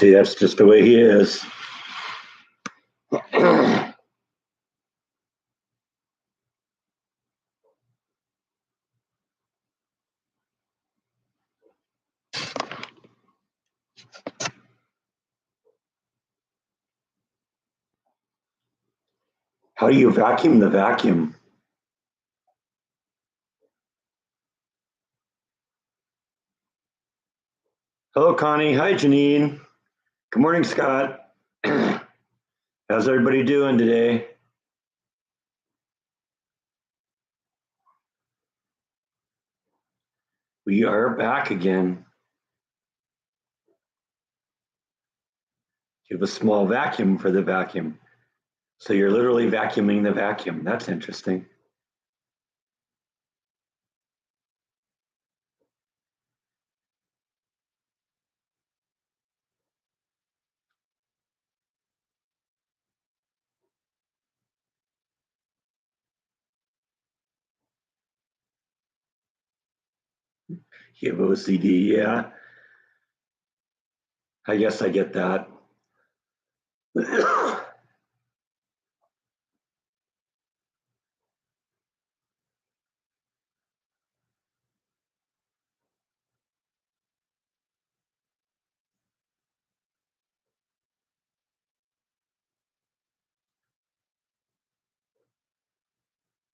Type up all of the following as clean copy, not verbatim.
See, that's just the way he is. How do you vacuum the vacuum? Hello, Connie. Hi, Janine. Good morning, Scott. How's everybody doing today? We are back again. You have a small vacuum for the vacuum. So you're literally vacuuming the vacuum. That's interesting. You have OCD, yeah. I guess I get that.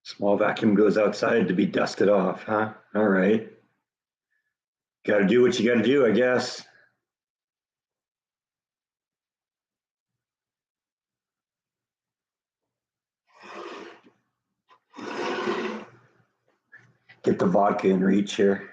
Small vacuum goes outside to be dusted off, huh? All right. Got to do what you got to do, I guess. Get the vodka in reach here.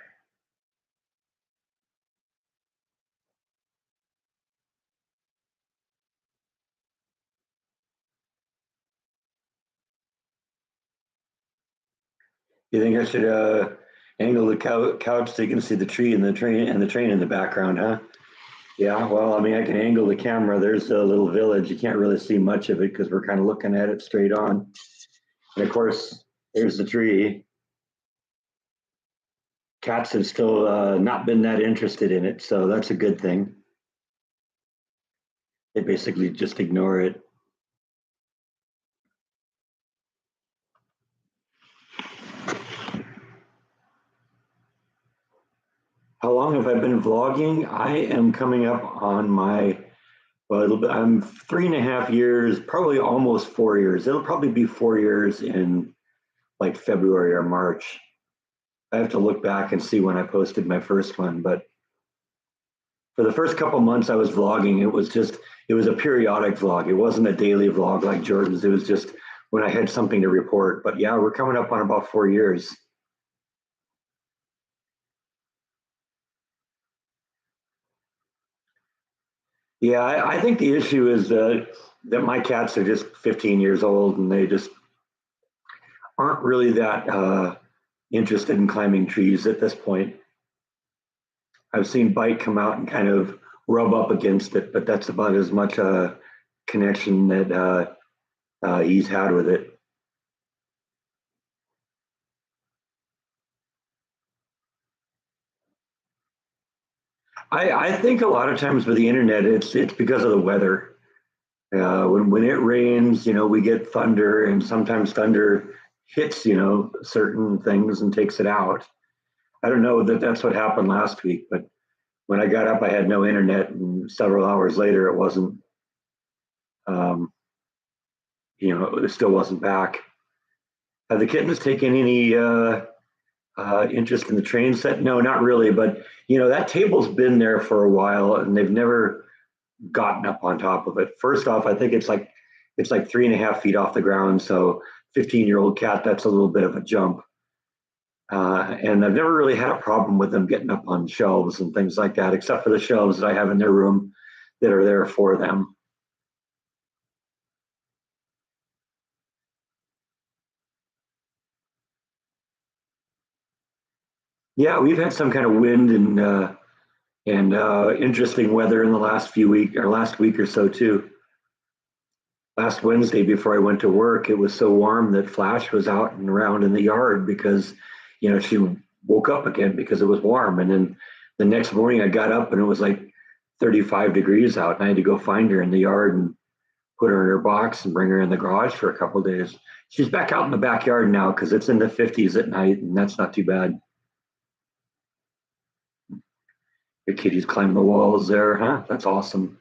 You think I should angle the couch so you can see the tree and the train in the background, huh? Yeah, well, I mean, I can angle the camera. There's a little village. You can't really see much of it because we're kind of looking at it straight on. And of course, there's the tree. Cats have still not been that interested in it, so that's a good thing. They basically just ignore it. How long have I been vlogging? I am coming up on my, well, I'm 3.5 years, probably almost 4 years. It'll probably be 4 years in like February or March. I have to look back and see when I posted my first one, but for the first couple months I was vlogging, it was a periodic vlog. It wasn't a daily vlog like Jordan's. It was just when I had something to report. But yeah, we're coming up on about 4 years. Yeah, I think the issue is that my cats are just 15 years old and they just aren't really that interested in climbing trees at this point. I've seen Bite come out and kind of rub up against it, but that's about as much a connection that he's had with it. I think a lot of times with the internet, it's because of the weather. When it rains, we get thunder, and sometimes thunder hits, certain things and takes it out. I don't know that that's what happened last week, but when I got up, I had no internet, and several hours later, it wasn't. Um, it still wasn't back. Have the kittens taken any interest in the train set? No, not really. But that table's been there for a while, and they've never gotten up on top of it. First off, I think it's like 3.5 feet off the ground. So 15-year-old cat, that's a little bit of a jump. And I've never really had a problem with them getting up on shelves and things like that, except for the shelves that I have in their room that are there for them. Yeah, we've had some kind of wind and interesting weather in the last week or so too. Last Wednesday before I went to work, it was so warm that Flash was out and around in the yard because, she woke up again because it was warm. And then the next morning I got up and it was like 35 degrees out, and I had to go find her in the yard and put her in her box and bring her in the garage for a couple of days. She's back out in the backyard now because it's in the 50s at night, and that's not too bad. The kitties climb the walls there, huh? That's awesome.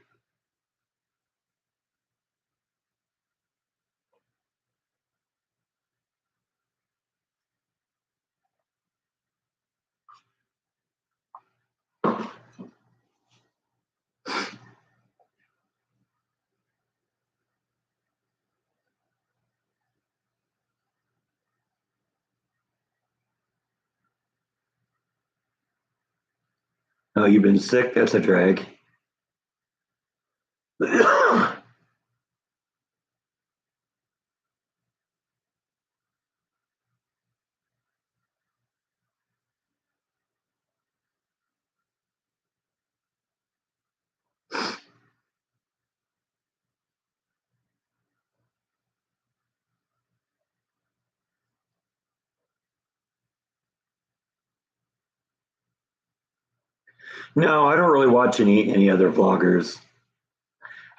Oh, you've been sick? That's a drag. No, I don't really watch any other vloggers.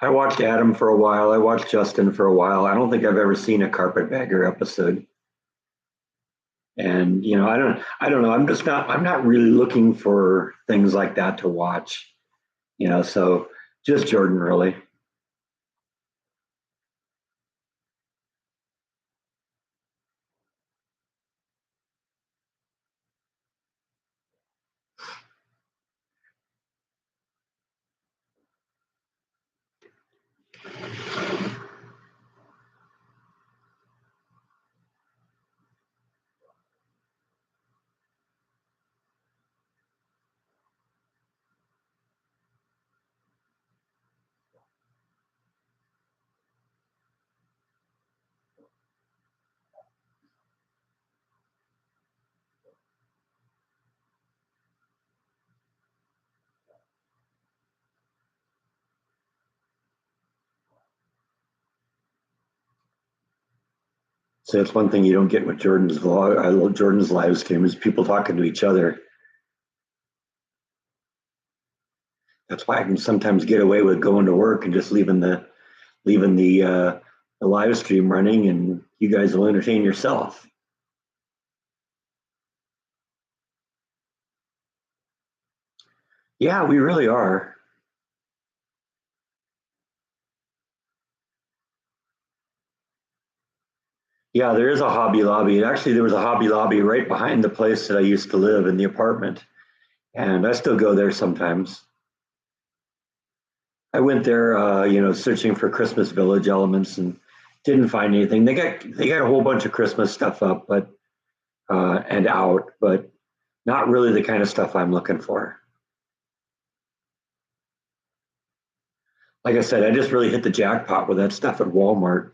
I watched Adam for a while. I watched Justin for a while. I don't think I've ever seen a carpetbagger episode. And I don't know. I'm not really looking for things like that to watch. So just Jordan really. So that's one thing you don't get with Jordan's vlog. I love Jordan's live stream is people talking to each other. That's why I can sometimes get away with going to work and just leaving the live stream running, and you guys will entertain yourself. Yeah, we really are. Yeah, there is a Hobby Lobby. Actually, there was a Hobby Lobby right behind the place that I used to live in the apartment, and I still go there sometimes. I went there, searching for Christmas Village elements and didn't find anything. They got a whole bunch of Christmas stuff up, but and out, but not really the kind of stuff I'm looking for. Like I said, I just really hit the jackpot with that stuff at Walmart.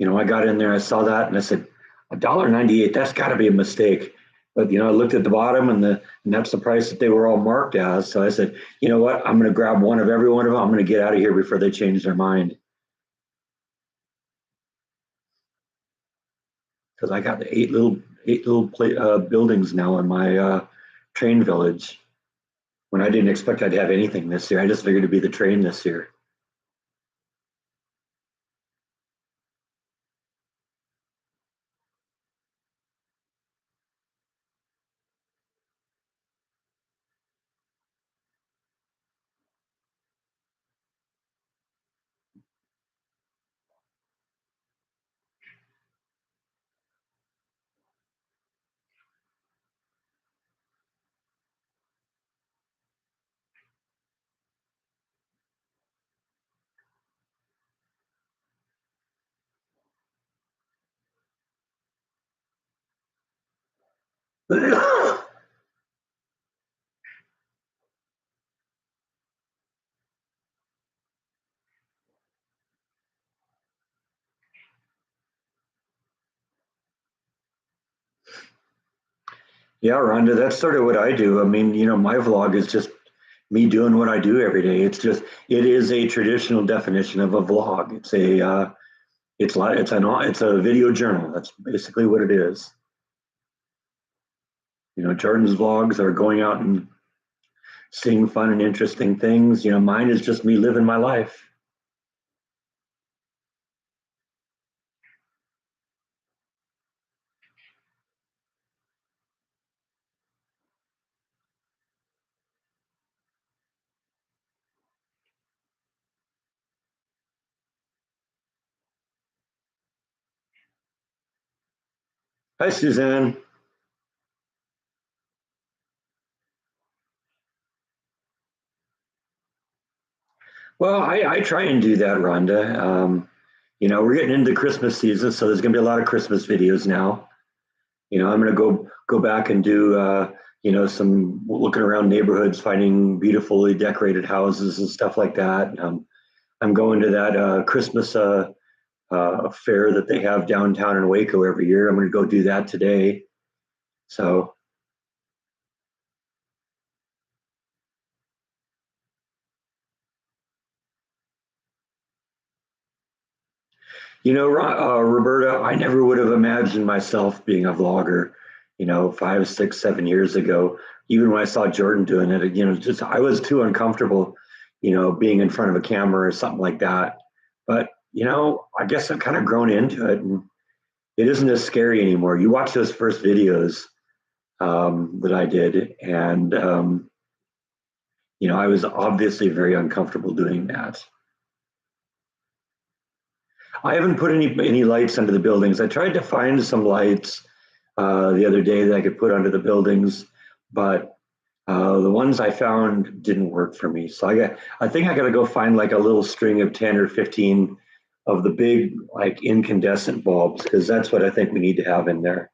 I got in there, I saw that, and I said, $1.98. That's got to be a mistake. But I looked at the bottom, and that's the price that they were all marked as. So I said, you know what? I'm going to grab one of every one of them. I'm going to get out of here before they change their mind. Because I got the eight little buildings now in my train village. When I didn't expect I'd have anything this year, I just figured it'd be the train this year. Yeah, Rhonda, that's sort of what I do. I mean, my vlog is just me doing what I do every day. It is a traditional definition of a vlog. It's a video journal. That's basically what it is. Jordan's vlogs are going out and seeing fun and interesting things. Mine is just me living my life. Hi, Suzanne. Well, I try and do that, Rhonda. We're getting into Christmas season, so there's going to be a lot of Christmas videos now. I'm going to go back and do some looking around neighborhoods, finding beautifully decorated houses and stuff like that. I'm going to that Christmas fair that they have downtown in Waco every year. I'm going to go do that today. So, Roberta, I never would have imagined myself being a vlogger, 5, 6, 7 years ago. Even when I saw Jordan doing it, just I was too uncomfortable, being in front of a camera or something like that. But, I guess I've kind of grown into it and it isn't as scary anymore. You watch those first videos that I did, and, I was obviously very uncomfortable doing that. I haven't put any lights under the buildings. I tried to find some lights the other day that I could put under the buildings, but the ones I found didn't work for me. So I think I got to go find like a little string of 10 or 15 of the big like incandescent bulbs because that's what I think we need to have in there.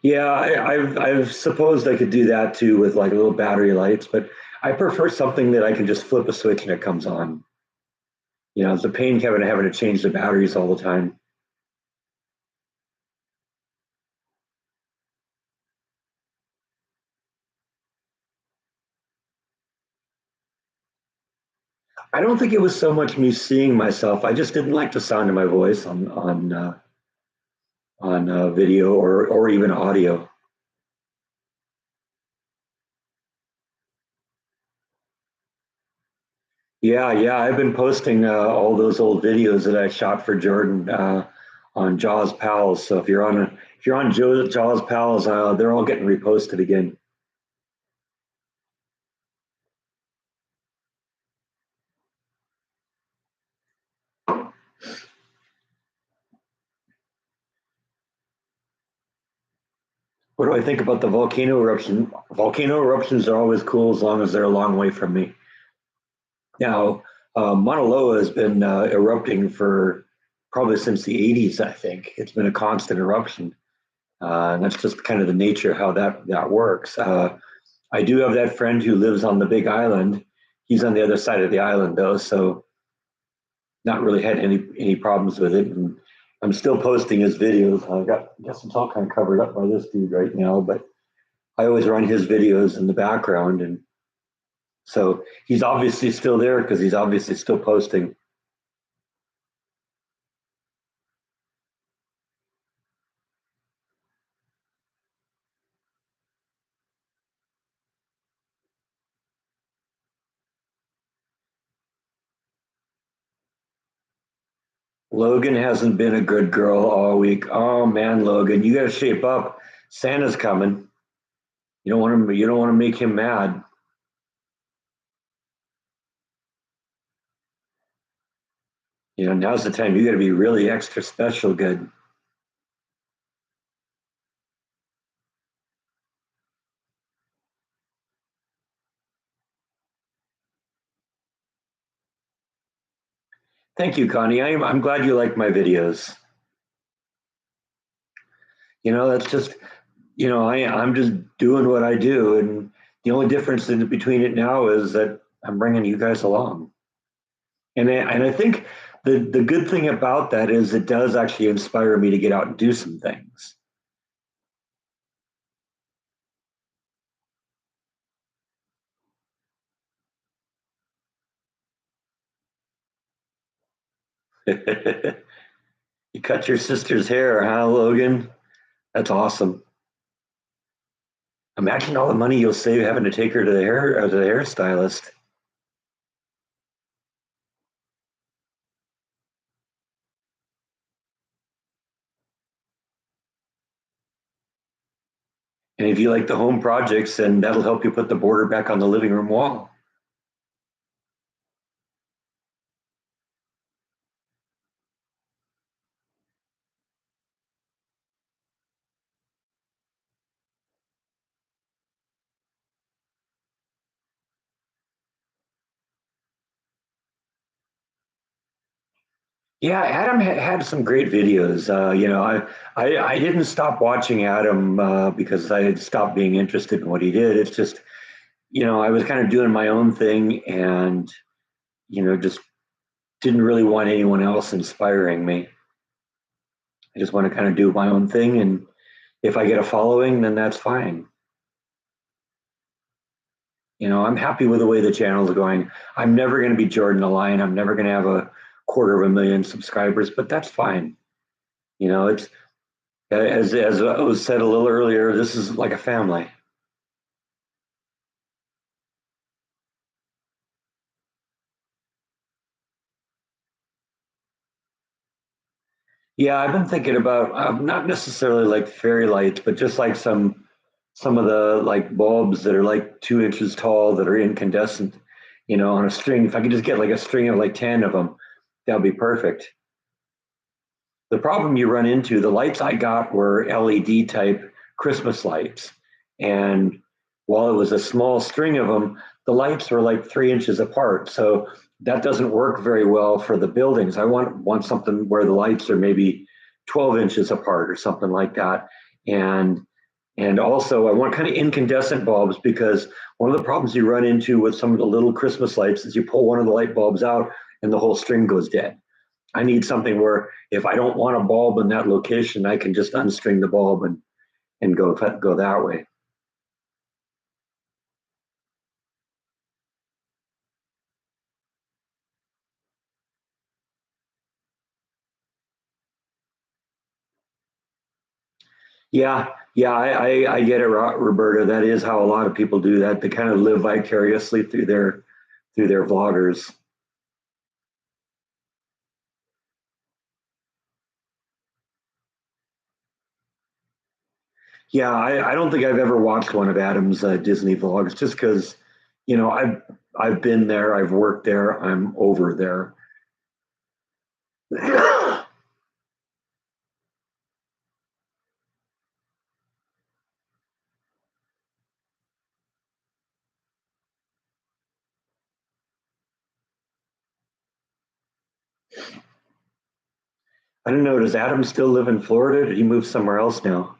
Yeah, I've supposed I could do that too with like little battery lights, but I prefer something that I can just flip a switch and it comes on. It's a pain having to change the batteries all the time. I don't think it was so much me seeing myself. I just didn't like the sound of my voice on video or even audio. Yeah, yeah, I've been posting all those old videos that I shot for Jordan on Jaws Pals. So if you're on Jaws Pals, they're all getting reposted again. What do I think about the volcano eruption? Volcano eruptions are always cool as long as they're a long way from me. Now, Mauna Loa has been erupting for probably since the 80s, I think. It's been a constant eruption. And that's just kind of the nature of how that works. I do have that friend who lives on the Big Island. He's on the other side of the island, though, so not really had any problems with it. And I'm still posting his videos. I guess it's all kind of covered up by this dude right now, but I always run his videos in the background, and so he's obviously still there because he's obviously still posting. Logan hasn't been a good girl all week. Oh man, Logan, you got to shape up. Santa's coming. You don't want to make him mad. Now's the time. You got to be really extra special good. Thank you, Connie. I'm glad you like my videos. That's just I'm just doing what I do, and the only difference in between it now is that I'm bringing you guys along. And I think the good thing about that is it does actually inspire me to get out and do some things. You cut your sister's hair, huh, Logan? That's awesome. Imagine all the money you'll save having to take her to the hairstylist. And if you like the home projects, then that'll help you put the border back on the living room wall. Yeah, Adam had some great videos. I didn't stop watching Adam because I had stopped being interested in what he did. It's just, I was kind of doing my own thing and, just didn't really want anyone else inspiring me. I just want to kind of do my own thing. And if I get a following, then that's fine. I'm happy with the way the channel is going. I'm never going to be Jordan the Lion. I'm never going to have a quarter of a million subscribers, but that's fine. It's as was said a little earlier, this is like a family. Yeah, I've been thinking about not necessarily like fairy lights, but just like some of the like bulbs that are like 2 inches tall that are incandescent, on a string. If I could just get like a string of like 10 of them, that would be perfect. The problem you run into, the lights I got were LED type Christmas lights. And while it was a small string of them, the lights were like 3 inches apart. So that doesn't work very well for the buildings. I want something where the lights are maybe 12 inches apart or something like that. And and also I want kind of incandescent bulbs because one of the problems you run into with some of the little Christmas lights is you pull one of the light bulbs out and the whole string goes dead. I need something where if I don't want a bulb in that location, I can just unstring the bulb and go that way. Yeah, yeah, I get it, Roberta. That is how a lot of people do that. They kind of live vicariously through their vloggers. Yeah, I don't think I've ever watched one of Adam's Disney vlogs just because, I've been there, I've worked there, I'm over there. I don't know. Does Adam still live in Florida? Did he move somewhere else now?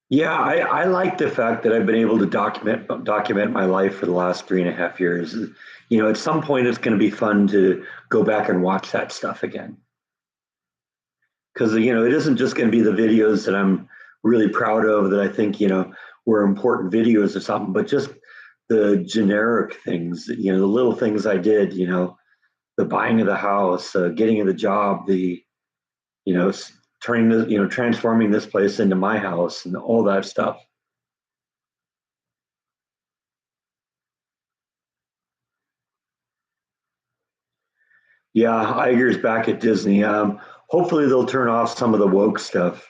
Yeah, I like the fact that I've been able to document my life for the last 3.5 years. At some point it's going to be fun to go back and watch that stuff again because it isn't just going to be the videos that I'm really proud of that I think were important videos or something, but just the generic things, the little things I did, the buying of the house, getting of the job, the you know turning the transforming this place into my house and all that stuff. Yeah, Iger's back at Disney. Hopefully they'll turn off some of the woke stuff.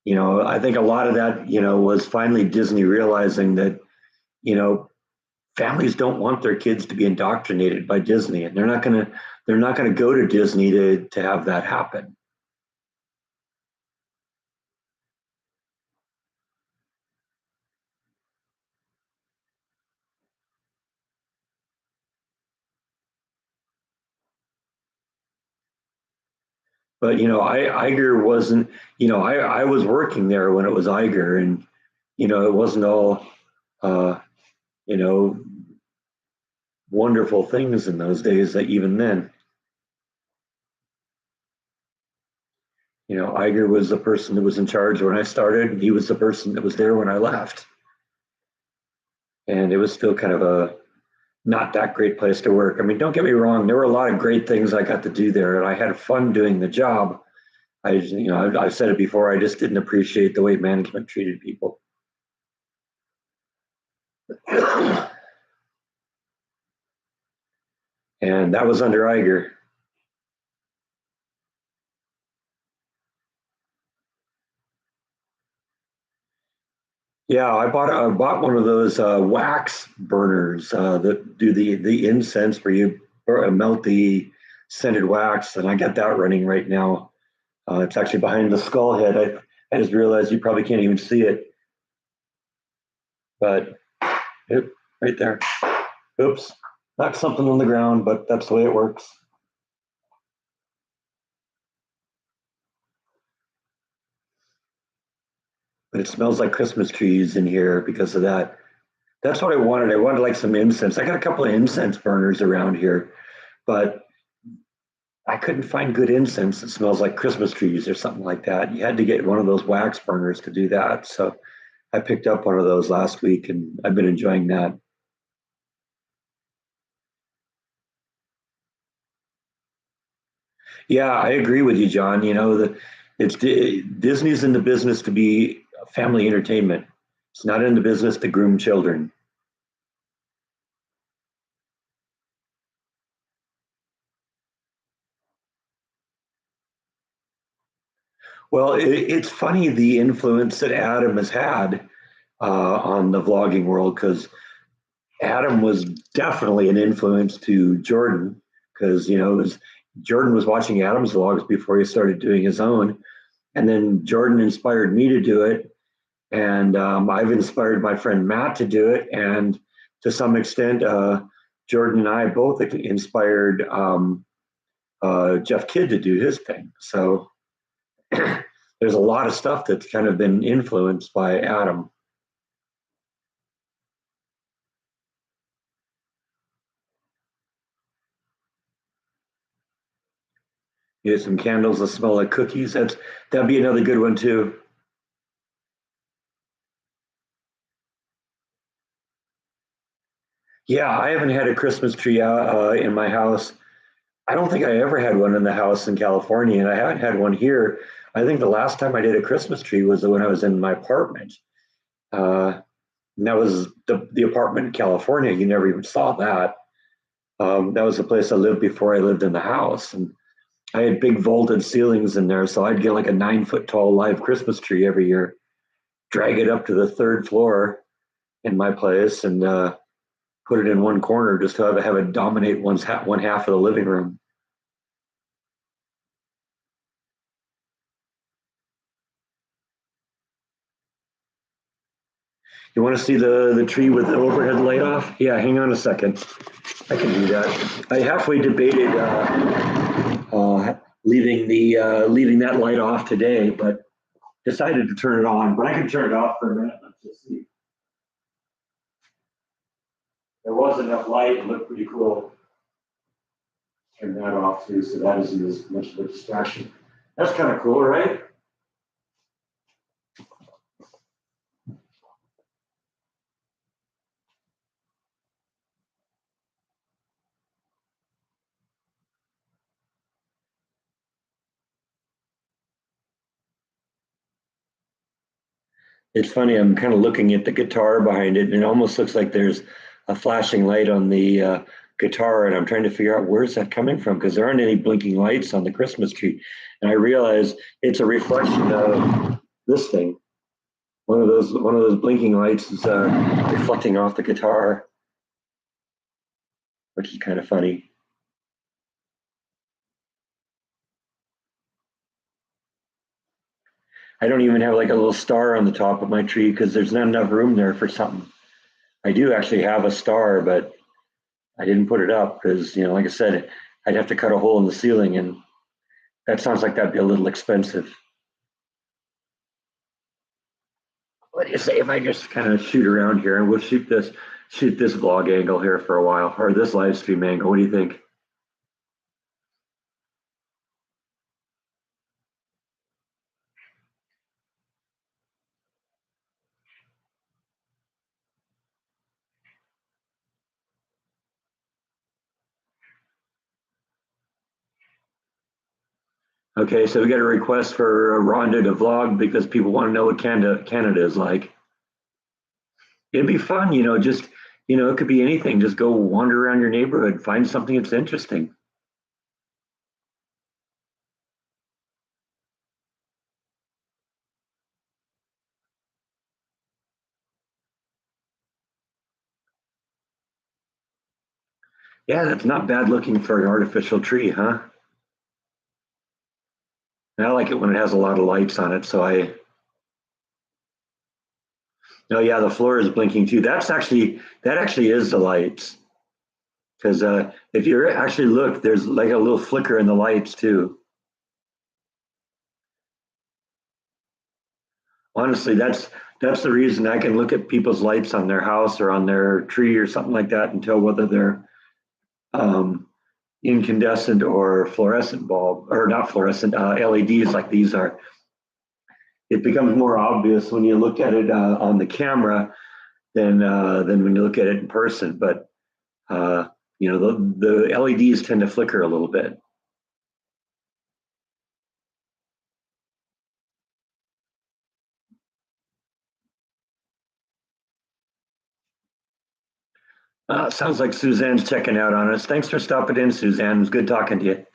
I think a lot of that, was finally Disney realizing that, you know, families don't want their kids to be indoctrinated by Disney, and they're not gonna go to Disney to have that happen. But Iger wasn't. I was working there when it was Iger, and it wasn't all uh, you know wonderful things in those days. That even then, Iger was the person that was in charge when I started, and he was the person that was there when I left. And it was still kind of a not that great place to work. I mean, don't get me wrong, there were a lot of great things I got to do there, and I had fun doing the job. I've said it before, I just didn't appreciate the way management treated people. And that was under Iger. Yeah, I bought one of those wax burners that do the incense where you melt the scented wax, and I got that running right now. It's actually behind the skull head. I just realized you probably can't even see it, but it, right there. Oops, knocked something on the ground, but that's the way it works. But it smells like Christmas trees in here because of that. That's what I wanted. I wanted like some incense. I got a couple of incense burners around here, but I couldn't find good incense that smells like Christmas trees or something like that. You had to get one of those wax burners to do that. So I picked up one of those last week and I've been enjoying that. Yeah, I agree with you, John. Disney's in the business to be family entertainment. It's not in the business to groom children. Well, it's funny the influence that Adam has had on the vlogging world because Adam was definitely an influence to Jordan because Jordan was watching Adam's vlogs before he started doing his own, and then Jordan inspired me to do it, and I've inspired my friend Matt to do it, and to some extent, Jordan and I both inspired Jeff Kidd to do his thing. So there's a lot of stuff that's kind of been influenced by Adam. You get some candles that smell like cookies. That'd be another good one too. Yeah, I haven't had a Christmas tree in my house. I don't think I ever had one in the house in California, and I haven't had one here. I think the last time I did a Christmas tree was when I was in my apartment. And that was the apartment in California. You never even saw that. That was the place I lived before I lived in the house. And I had big vaulted ceilings in there, so I'd get like a 9 foot tall live Christmas tree every year, drag it up to the third floor in my place, and put it in one corner just to have it dominate one half of the living room. You want to see the tree with the overhead light off? Yeah, hang on a second. I can do that. I halfway debated leaving that light off today, but decided to turn it on. But I can turn it off for a minute. Let's just see. There was enough light. It looked pretty cool. Turn that off too, so that isn't as much of a distraction. That's kind of cool, right? It's funny. I'm kind of looking at the guitar behind it, and it almost looks like there's a flashing light on the guitar, and I'm trying to figure out where's that coming from because there aren't any blinking lights on the Christmas tree. And I realize it's a reflection of this thing. One of those blinking lights is reflecting off the guitar, which is kind of funny. I don't even have like a little star on the top of my tree because there's not enough room there for something. I do actually have a star, but I didn't put it up because, like I said, I'd have to cut a hole in the ceiling, and That sounds like that'd be a little expensive. What do you say if I just kind of shoot around here and we'll shoot this vlog angle here for a while, or this live stream angle? What do you think? Okay, so we got a request for Rhonda to vlog because people want to know what Canada is like. It'd be fun, just it could be anything. Just go wander around your neighborhood, find something that's interesting. Yeah, that's not bad looking for an artificial tree, huh? And I like it when it has a lot of lights on it. Oh yeah, the floor is blinking too. That actually is the lights. Because if you actually look, there's like a little flicker in the lights too. Honestly, that's the reason I can look at people's lights on their house or on their tree or something like that and tell whether they're um, incandescent or fluorescent bulb, or not fluorescent, LEDs like these are. It becomes more obvious when you look at it on the camera than when you look at it in person. But uh, the LEDs tend to flicker a little bit. Sounds like Suzanne's checking out on us. Thanks for stopping in, Suzanne. It was good talking to you.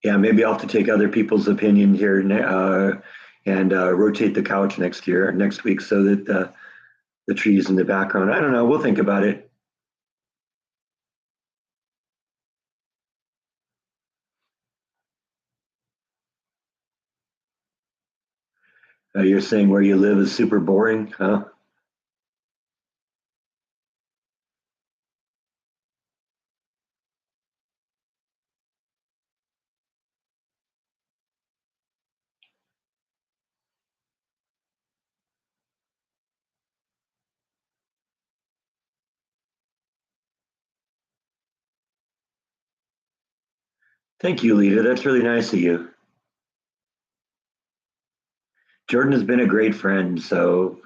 Yeah, maybe I'll have to take other people's opinion here and rotate the couch next week, so that the trees in the background. I don't know. We'll think about it. You're saying where you live is super boring, huh? Thank you, Lita. That's really nice of you. Jordan has been a great friend, so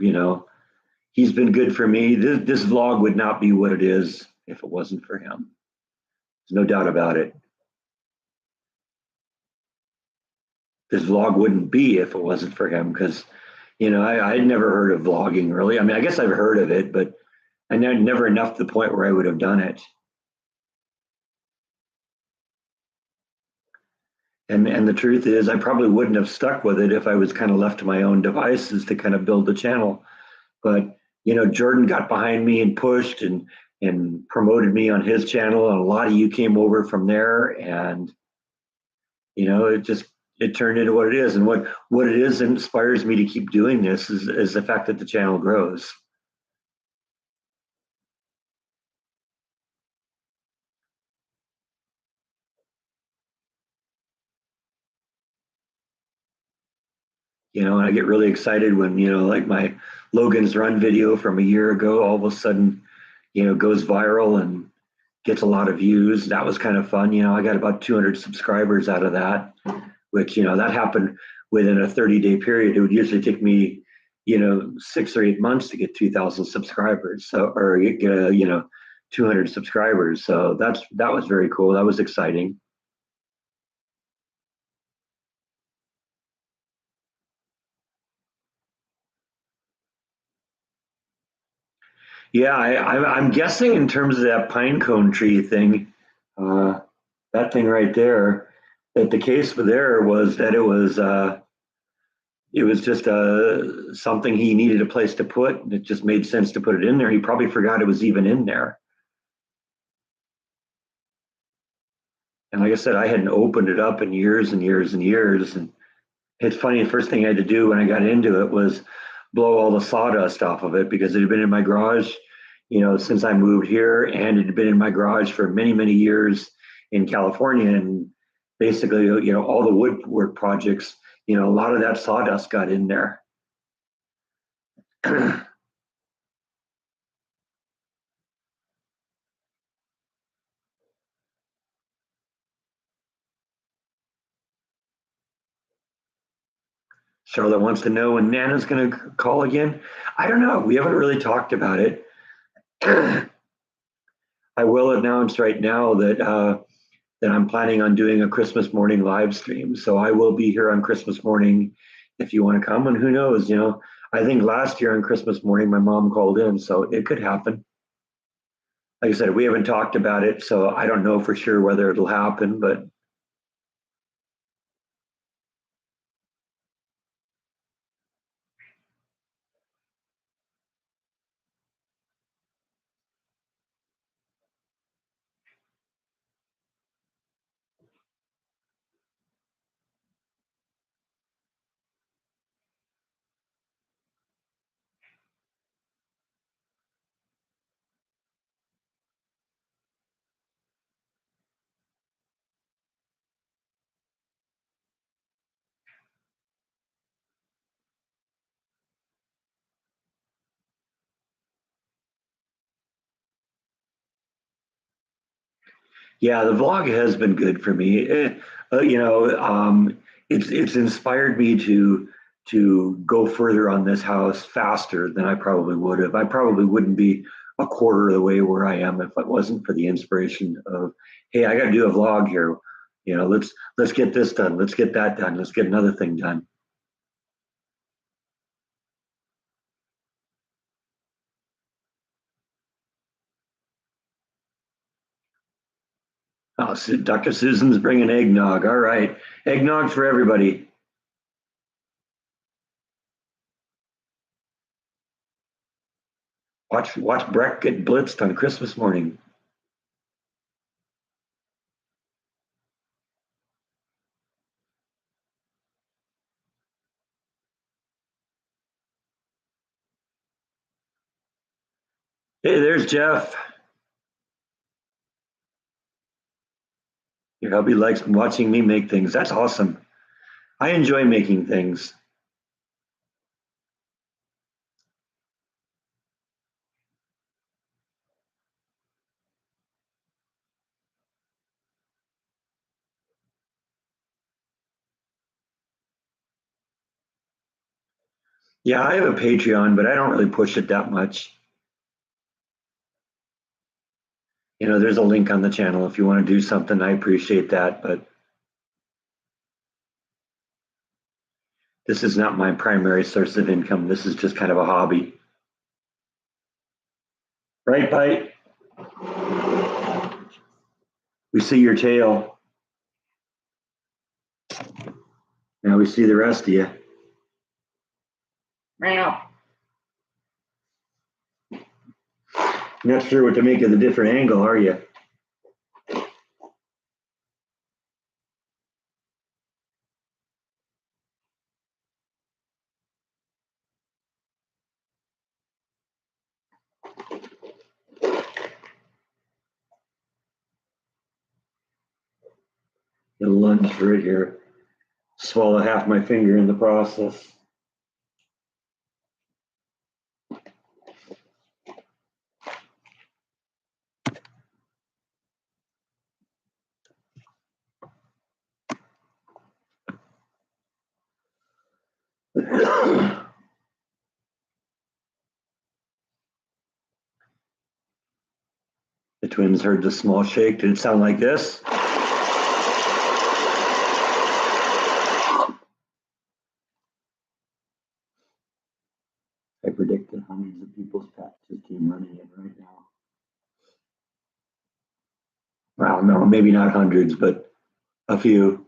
he's been good for me. This vlog would not be what it is if it wasn't for him. There's no doubt about it. This vlog wouldn't be if it wasn't for him, because I'd never heard of vlogging really. I mean, I guess I've heard of it, but I never enough to the point where I would have done it. And the truth is, I probably wouldn't have stuck with it if I was kind of left to my own devices to kind of build the channel. But Jordan got behind me and pushed and promoted me on his channel, and a lot of you came over from there, and it just it turned into what it is. And what it is inspires me to keep doing this is the fact that the channel grows. And I get really excited when like my Logan's Run video from a year ago all of a sudden goes viral and gets a lot of views. That was kind of fun. I got about 200 subscribers out of that, which that happened within a 30-day period. It would usually take me 6 or 8 months to get 2,000 subscribers, so or get 200 subscribers. So that was very cool. That was exciting. Yeah, I'm guessing in terms of that pine cone tree thing, uh, that thing right there, that the case for there was that it was just something he needed a place to put. And it just made sense to put it in there. He probably forgot it was even in there. And like I said, I hadn't opened it up in years and years and years. And It's funny, the first thing I had to do when I got into it was blow all the sawdust off of it because it had been in my garage, since I moved here, and it had been in my garage for many, many years in California. And basically, all the woodwork projects, a lot of that sawdust got in there. Charlotte wants to know when Nana's going to call again. I don't know. We haven't really talked about it. I will announce right now that I'm planning on doing a Christmas morning live stream. So I will be here on Christmas morning if you want to come. And who knows, I think last year on Christmas morning, my mom called in, so it could happen. Like I said, we haven't talked about it, so I don't know for sure whether it'll happen, but yeah, the vlog has been good for me. It's inspired me to go further on this house faster than I probably would have. I probably wouldn't be a quarter of the way where I am if it wasn't for the inspiration of, hey, I got to do a vlog here. Let's get this done. Let's get that done. Let's get another thing done. Oh, Dr. Susan's bringing eggnog. All right, eggnog for everybody. Watch Breck get blitzed on Christmas morning. Hey, there's Jeff. Your hubby likes watching me make things. That's awesome. I enjoy making things. Yeah, I have a Patreon, but I don't really push it that much. There's a link on the channel if you want to do something. I appreciate that, but this is not my primary source of income. This is just kind of a hobby. Right, Bite? We see your tail. Now we see the rest of you. Meow. Not sure what to make of the different angle, are you? You'll lunge for it here. Swallow half my finger in the process. The twins heard the small shake. Did it sound like this? I predict that hundreds of people's packages came running in right now. Well, no, maybe not hundreds, but a few.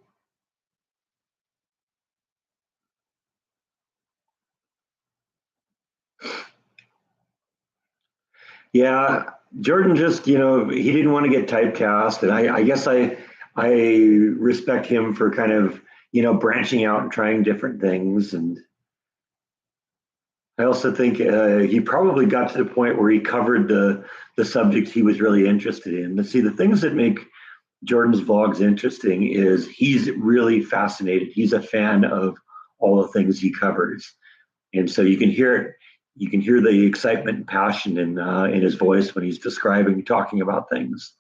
Yeah, Jordan just, he didn't want to get typecast, and I guess I respect him for kind of, branching out and trying different things. And I also think he probably got to the point where he covered the subjects he was really interested in. But see, the things that make Jordan's vlogs interesting is he's really fascinated. He's a fan of all the things he covers, and so you can hear it. You can hear the excitement and passion in his voice when he's describing, talking about things,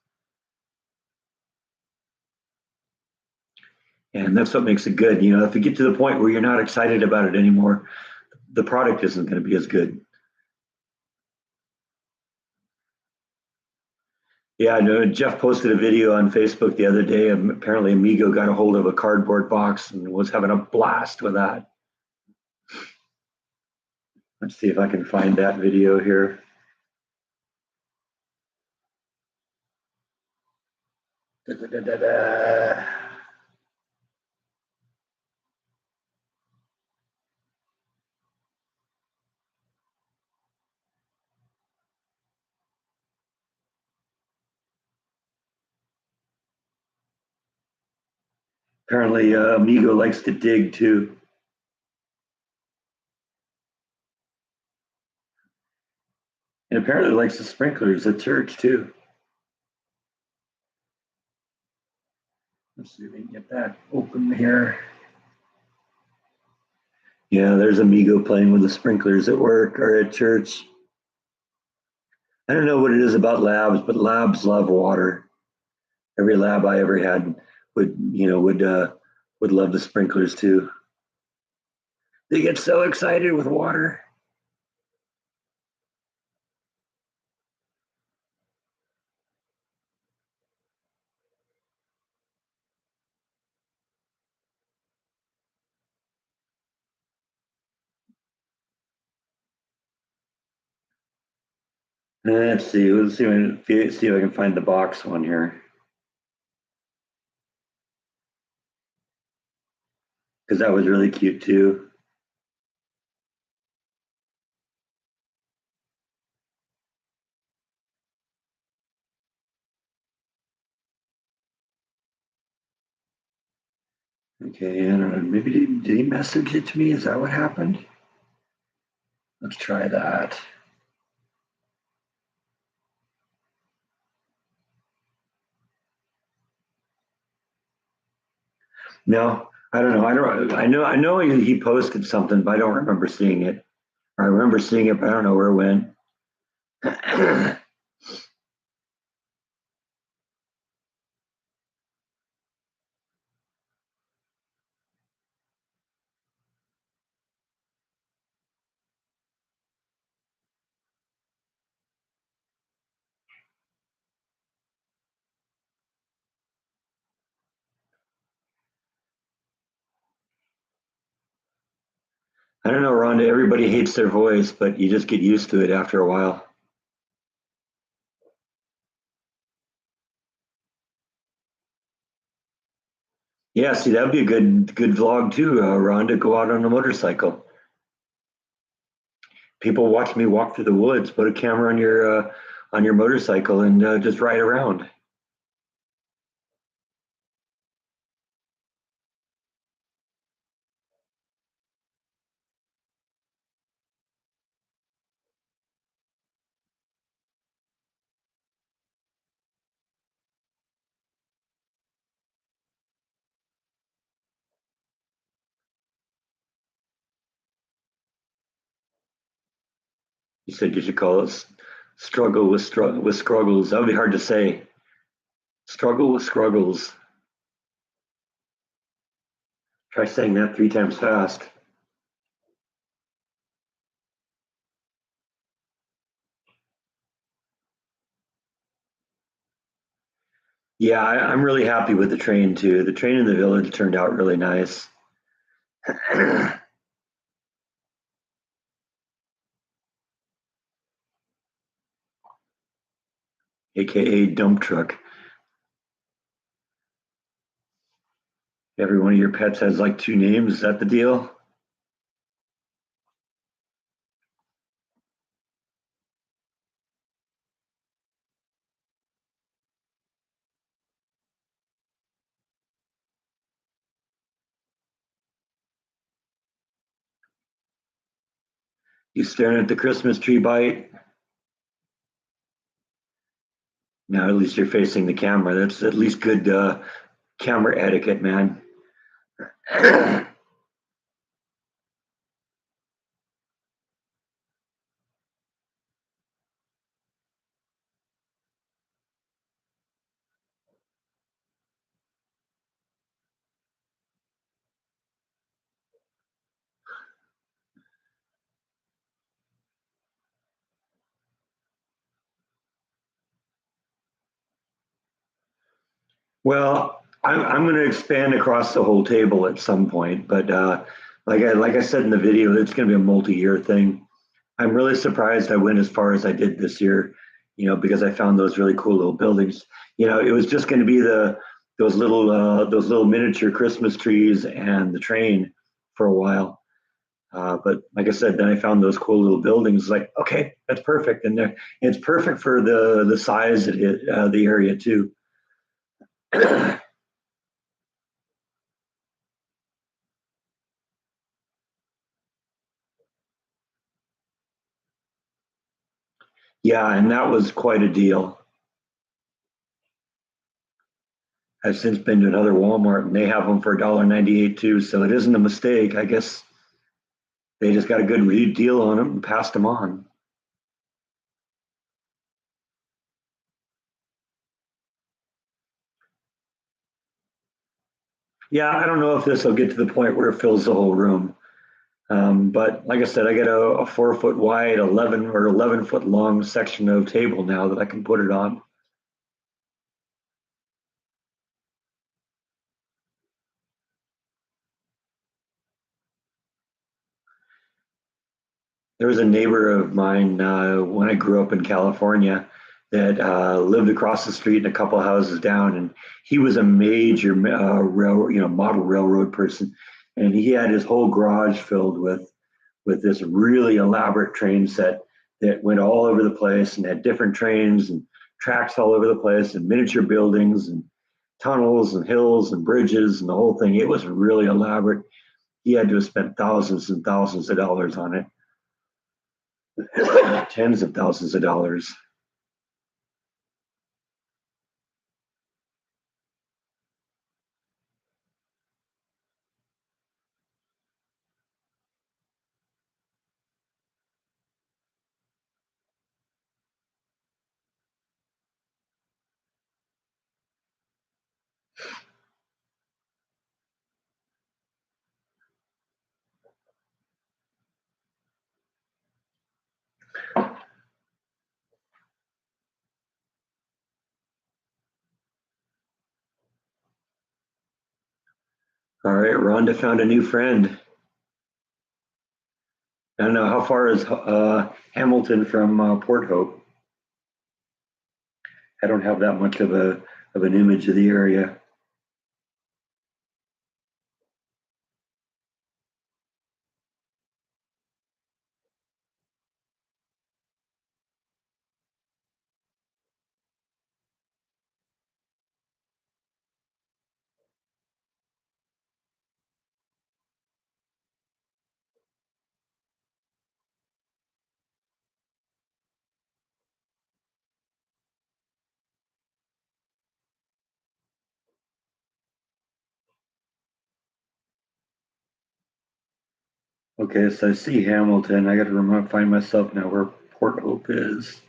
and that's what makes it good. If you get to the point where you're not excited about it anymore, the product isn't going to be as good. Yeah, I know Jeff posted a video on Facebook the other day. Apparently, Amigo got a hold of a cardboard box and was having a blast with that. Let's see if I can find that video here. Da, da, da, da, da. Apparently, Amigo likes to dig too. And apparently likes the sprinklers at church too. Let's see if we can get that open here. Yeah, there's Amigo playing with the sprinklers at work or at church. I don't know what it is about labs, but labs love water. Every lab I ever had would love the sprinklers too. They get so excited with water. Let's see. See if I can find the box one here because that was really cute too. Okay, I don't know. Maybe did he message it to me? Is that what happened? Let's try that. No, I don't know. I know he posted something, but I don't remember seeing it. Or I remember seeing it, but I don't know where it went. I don't know, Rhonda. Everybody hates their voice, but you just get used to it after a while. Yeah, see, that'd be a good vlog too, Rhonda. Go out on a motorcycle. People watch me walk through the woods. Put a camera on your motorcycle and just ride around. You said you should call it struggle with struggles. That would be hard to say. Struggle with struggles. Try saying that 3 times fast. Yeah, I'm really happy with the train too. The train in the village turned out really nice. AKA dump truck. Every one of your pets has like 2 names. Is that the deal? You staring at the Christmas tree bite? Now at least you're facing the camera. That's at least good camera etiquette, man. Well, I'm going to expand across the whole table at some point, but like I said in the video, it's going to be a multi-year thing. I'm really surprised I went as far as I did this year, because I found those really cool little buildings. It was just going to be those little miniature Christmas trees and the train for a while. But like I said, then I found those cool little buildings. Like, okay, that's perfect, and it's perfect for the size of the area too. Yeah, and that was quite a deal. I've since been to another Walmart and they have them for $1.98 too. So it isn't a mistake. I guess they just got a good deal on them and passed them on. Yeah, I don't know if this will get to the point where it fills the whole room. But like I said, I got a 4 foot wide, 11 foot long section of table now that I can put it on. There was a neighbor of mine when I grew up in California that lived across the street and a couple houses down, and he was a major model railroad person, and he had his whole garage filled with this really elaborate train set that went all over the place and had different trains and tracks all over the place and miniature buildings and tunnels and hills and bridges and the whole thing. It was really elaborate. He had to have spent thousands and thousands of dollars on it. Tens of thousands of dollars. All right, Rhonda found a new friend. I don't know how far is Hamilton from Port Hope. I don't have that much of an image of the area. Okay, so I see Hamilton. I got to find myself now where Port Hope is.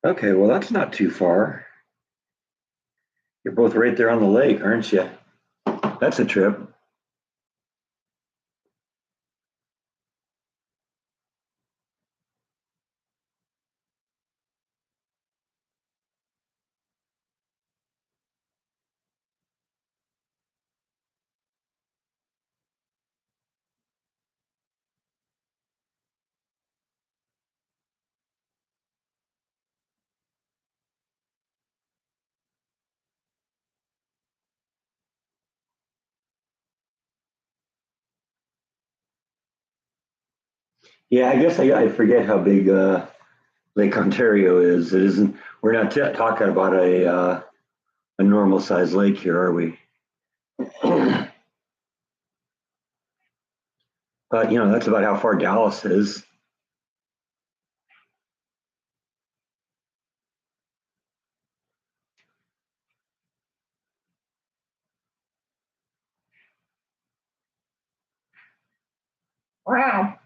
Okay, well that's not too far. You're both right there on the lake, aren't you? That's a trip. Yeah, I guess I forget how big Lake Ontario is. It isn't. We're not talking about a normal sized lake here, are we? But that's about how far Dallas is. Wow.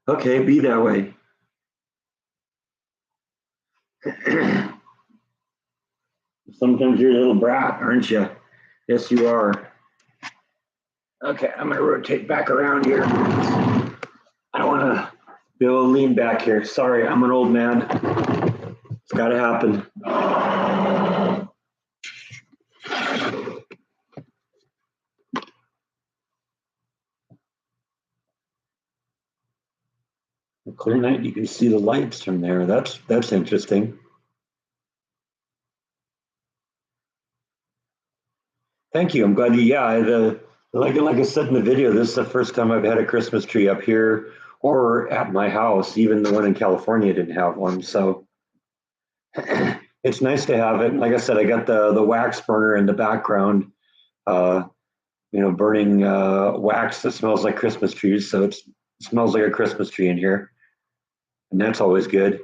Okay, be that way. Sometimes you're a little brat, aren't you? Yes, you are. Okay, I'm gonna rotate back around here. I don't want to be able to lean back here. Sorry, I'm an old man. It's got to happen. A clear night, you can see the lights from there. That's interesting. Thank you. I'm glad you. Yeah, like I said in the video, this is the first time I've had a Christmas tree up here or at my house. Even the one in California didn't have one, so it's nice to have it. Like I said, I got the wax burner in the background. Uh, burning wax that smells like Christmas trees. So it smells like a Christmas tree in here, and that's always good.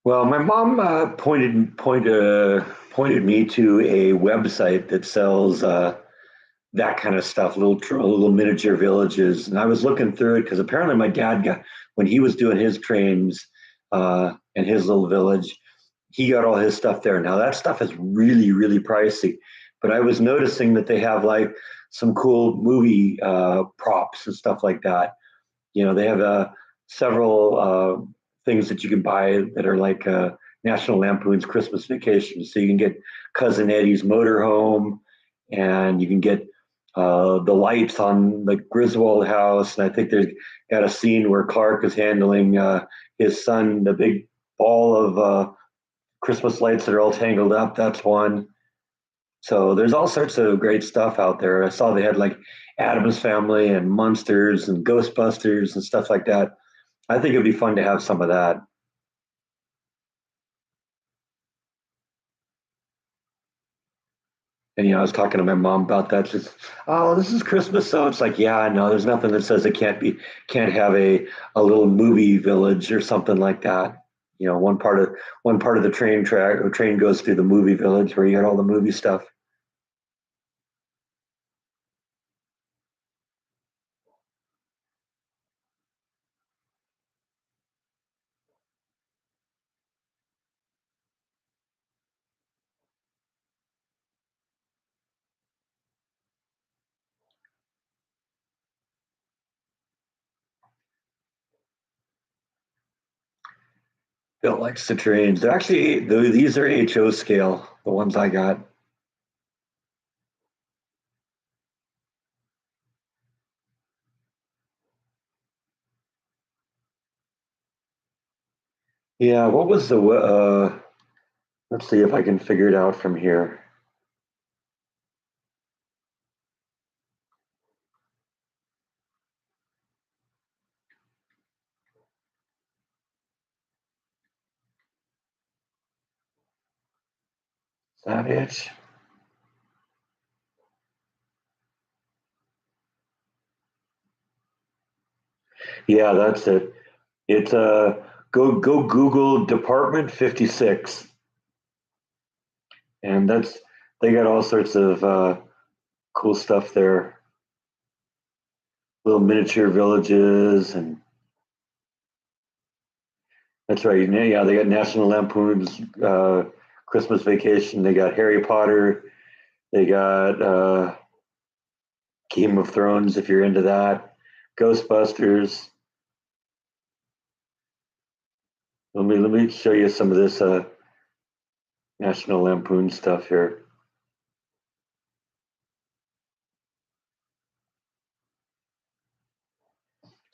Well, my mom pointed me to a website that sells that kind of stuff, little miniature villages, and I was looking through it because apparently my dad got when he was doing his trains in his little village, he got all his stuff there. Now that stuff is really really pricey, but I was noticing that they have like some cool movie props and stuff like that. They have several things that you can buy that are like National Lampoon's Christmas Vacation. So you can get Cousin Eddie's motorhome, and you can get the lights on the Griswold house. And I think there's got a scene where Clark is handling his son, the big ball of Christmas lights that are all tangled up. That's one. So there's all sorts of great stuff out there. I saw they had like Adam's Family and Monsters and Ghostbusters and stuff like that. I think it'd be fun to have some of that. And I was talking to my mom about that. She's, oh, this is Christmas, so it's like, yeah, no, there's nothing that says it can't have a little movie village or something like that. One part of the train track or train goes through the movie village where you got all the movie stuff. Bill likes the trains. They're actually these are HO scale, the ones I got. Yeah, what was the let's see if I can figure it out from here. Is that it? Yeah, that's it. It's go Google Department 56, and that's they got all sorts of cool stuff there. Little miniature villages, and that's right. Yeah, they got National Lampoon's Christmas Vacation. They got Harry Potter. They got Game of Thrones if you're into that. Ghostbusters. Let me show you some of this National Lampoon stuff here.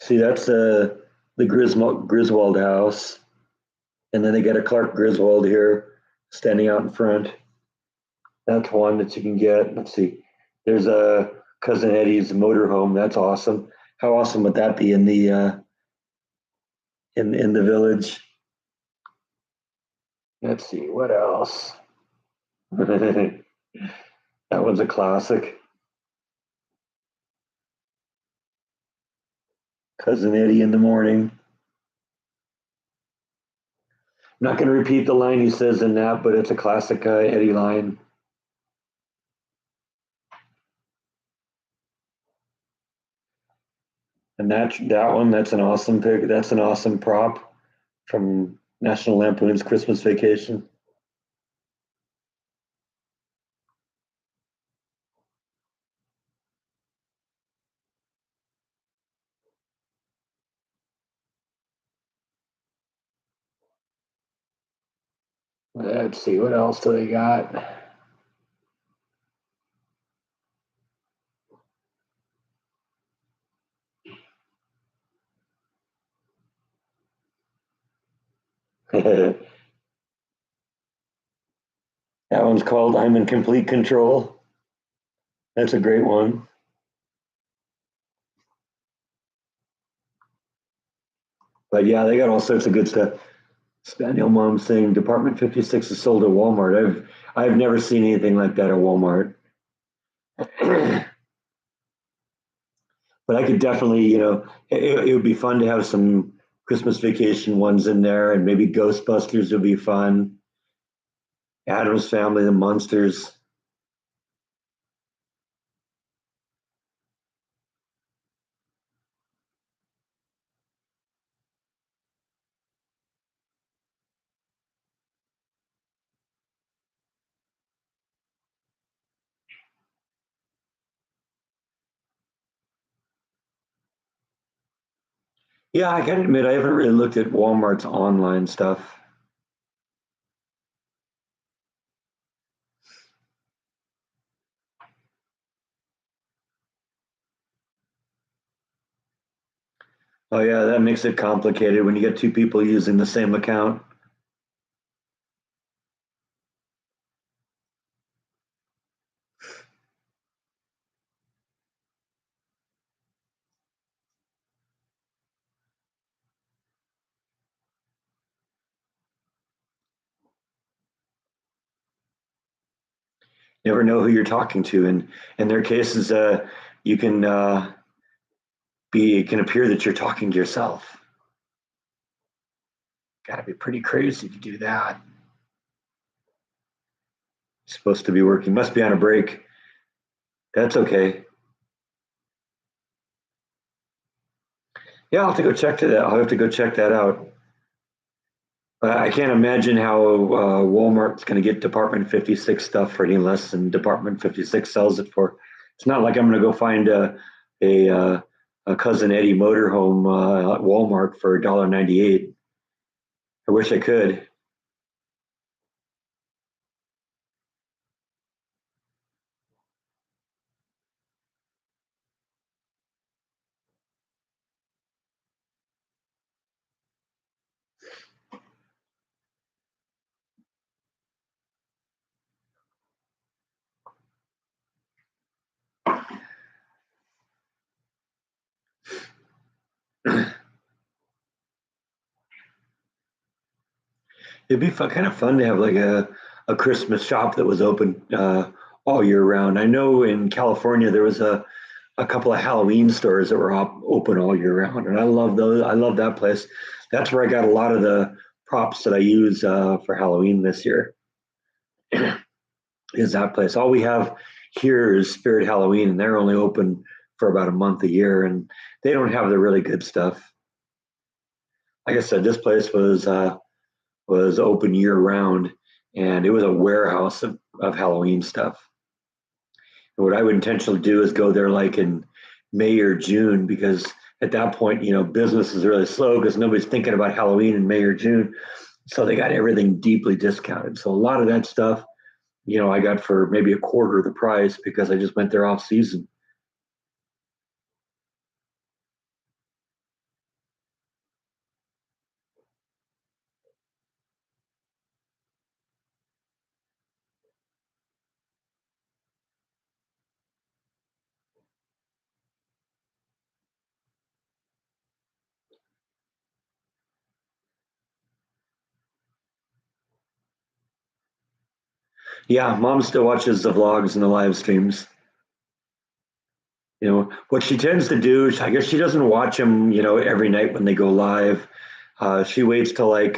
See, that's the Griswold house, and then they got a Clark Griswold here standing out in front. That's one that you can get. Let's see. There's a Cousin Eddie's motorhome. That's awesome. How awesome would that be in the in the village? Let's see what else. That one's a classic. Cousin Eddie in the morning. I'm not going to repeat the line he says in that, but it's a classic Eddie line. And that one, that's an awesome pick. That's an awesome prop from National Lampoon's Christmas Vacation. Let's see, what else do they got? That one's called I'm in Complete Control. That's a great one. But yeah, they got all sorts of good stuff. Spaniel Mom saying Department 56 is sold at Walmart. I've never seen anything like that at Walmart. But I could definitely, it would be fun to have some Christmas Vacation ones in there, and maybe Ghostbusters would be fun. Addams Family, the Monsters. Yeah, I gotta admit, I haven't really looked at Walmart's online stuff. Oh yeah, that makes it complicated when you get two people using the same account. Never know who you're talking to, and in their cases, you can it can appear that you're talking to yourself. Got to be pretty crazy to do that. Supposed to be working, must be on a break. That's okay. Yeah, I'll have to go check to that. I'll have to go check that out. I can't imagine how Walmart's going to get Department 56 stuff for any less than Department 56 sells it for. It's not like I'm going to go find a Cousin Eddie motorhome at Walmart for $1.98. I wish I could. It'd be kind of fun to have like a Christmas shop that was open all year round. I know in California there was a couple of Halloween stores that were open all year round, and I love those. I love that place. That's where I got a lot of the props that I use for Halloween this year. Is that place? All we have here is Spirit Halloween, and they're only open for about a month a year, and they don't have the really good stuff. Like I said, this place was open year round, and it was a warehouse of Halloween stuff. What I would intentionally do is go there like in May or June because at that point, business is really slow because nobody's thinking about Halloween in May or June. So they got everything deeply discounted. So a lot of that stuff, I got for maybe a quarter of the price because I just went there off season. Yeah, mom still watches the vlogs and the live streams. What she tends to do, I guess she doesn't watch them, every night when they go live. She waits till like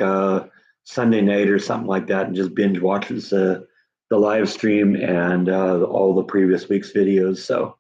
Sunday night or something like that and just binge watches the live stream and all the previous week's videos. So,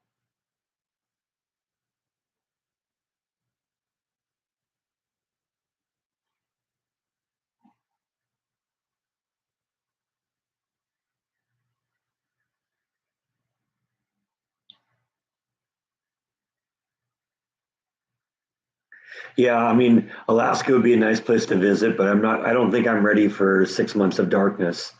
yeah, I mean, Alaska would be a nice place to visit, but I don't think I'm ready for 6 months of darkness.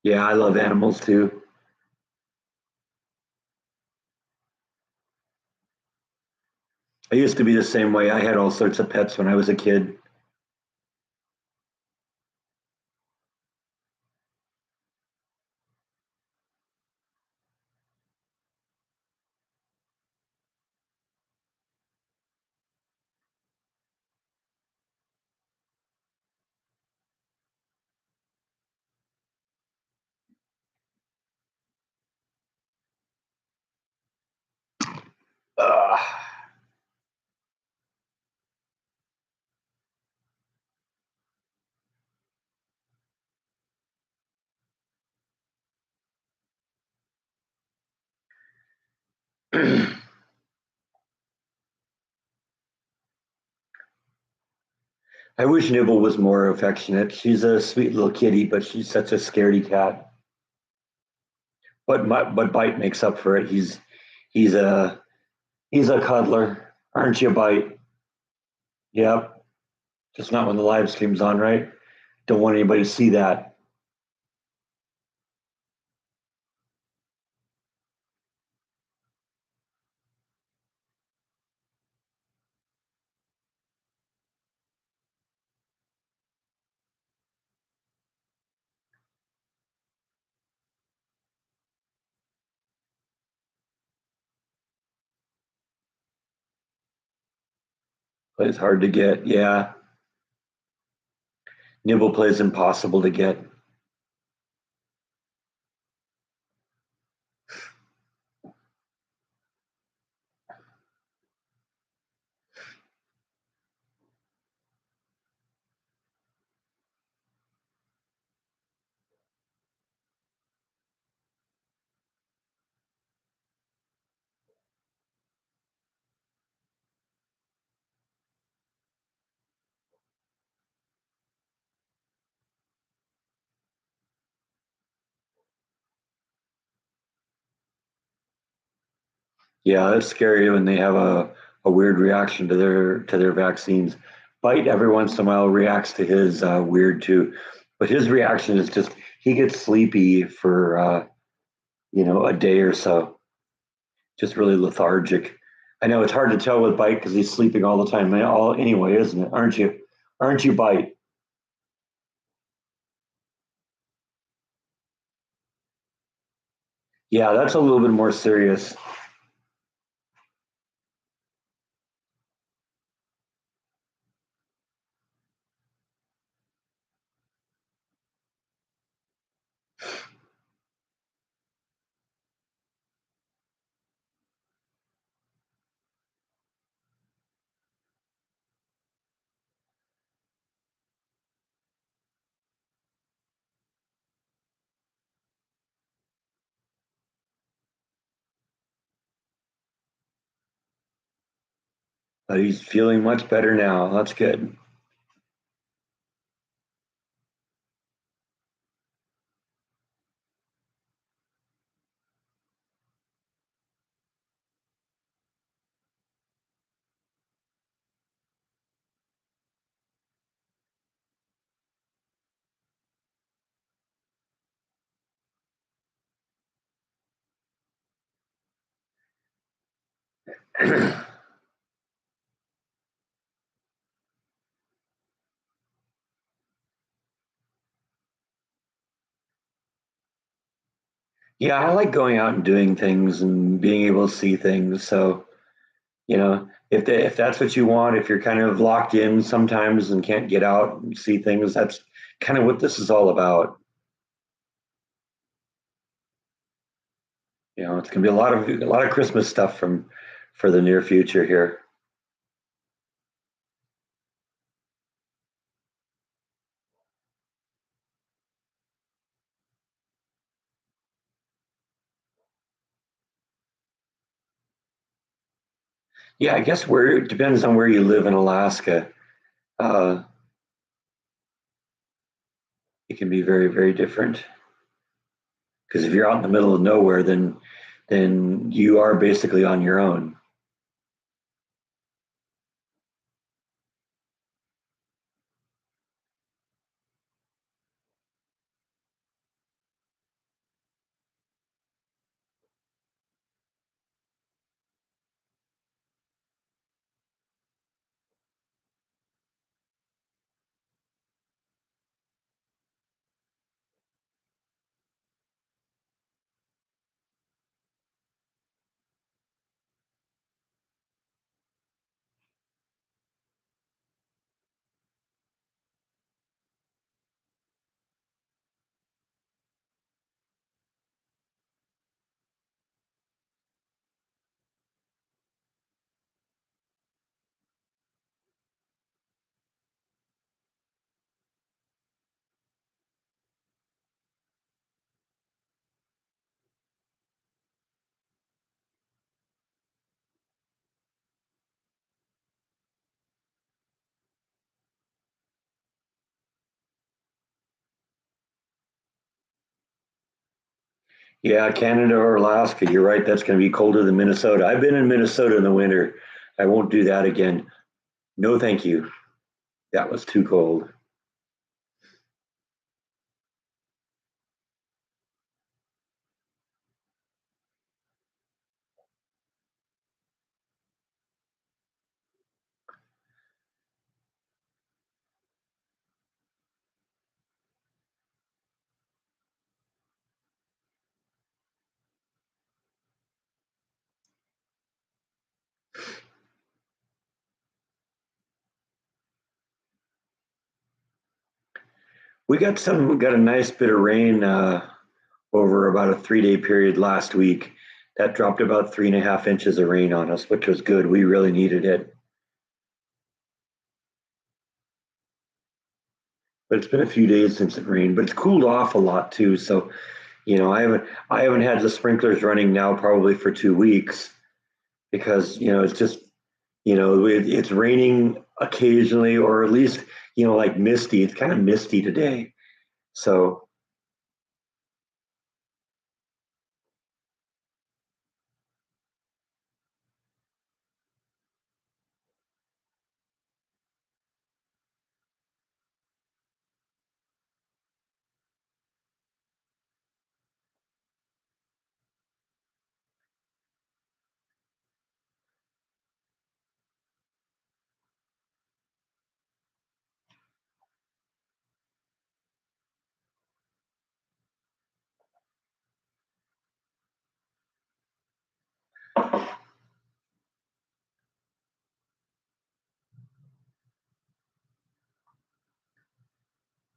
Yeah, I love animals too. I used to be the same way. I had all sorts of pets when I was a kid. Ugh. I wish Nibble was more affectionate. She's a sweet little kitty, but she's such a scaredy cat. But Bite makes up for it. He's a he's a cuddler, aren't you, Bite? Yep. Just not when the live stream's on, right? Don't want anybody to see that. Plays hard to get. Yeah. Nibble plays impossible to get. Yeah, it's scary when they have a weird reaction to their vaccines. Bite every once in a while reacts to his weird too, but his reaction is just he gets sleepy for a day or so, just really lethargic. I know it's hard to tell with Bite because he's sleeping all the time. All anyway, isn't it? Aren't you? Aren't you, Bite? Yeah, that's a little bit more serious. But he's feeling much better now. That's good. Yeah, I like going out and doing things and being able to see things. So, if that's what you want, if you're kind of locked in sometimes and can't get out and see things, that's kind of what this is all about. It's gonna be a lot of Christmas stuff for the near future here. Yeah, I guess where it depends on where you live in Alaska. Uh, it can be very, very different. Because if you're out in the middle of nowhere, then you are basically on your own. Yeah, Canada or Alaska, you're right. That's going to be colder than Minnesota. I've been in Minnesota in the winter. I won't do that again. No, thank you. That was too cold. We got a nice bit of rain over about a 3 day period last week. That dropped about 3.5 inches of rain on us, which was good. We really needed it. But it's been a few days since it rained, but it's cooled off a lot too. So, I haven't had the sprinklers running now probably for 2 weeks because it's just it's raining occasionally, or at least like misty. It's kind of misty today. So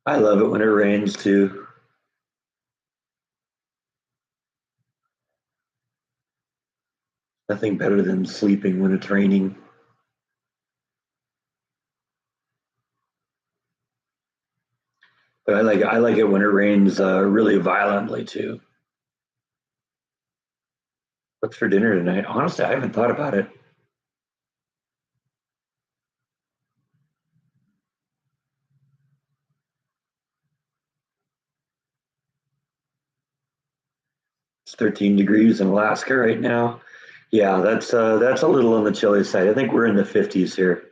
I love it when it rains too. Nothing better than sleeping when it's raining. But I like it when it rains really violently too. What's for dinner tonight? Honestly, I haven't thought about it. 13 degrees in Alaska right now. Yeah, that's a little on the chilly side. I think we're in the 50s here.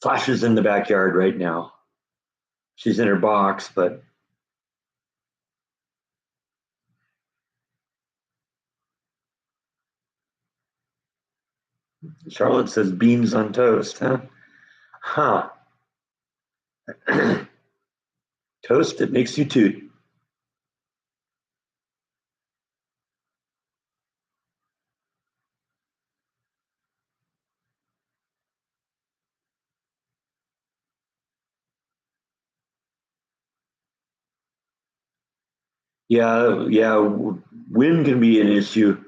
Flash is in the backyard right now. She's in her box, but Charlotte says beans on toast, huh? Huh. Toast, it makes you toot. Yeah, yeah. Wind can be an issue.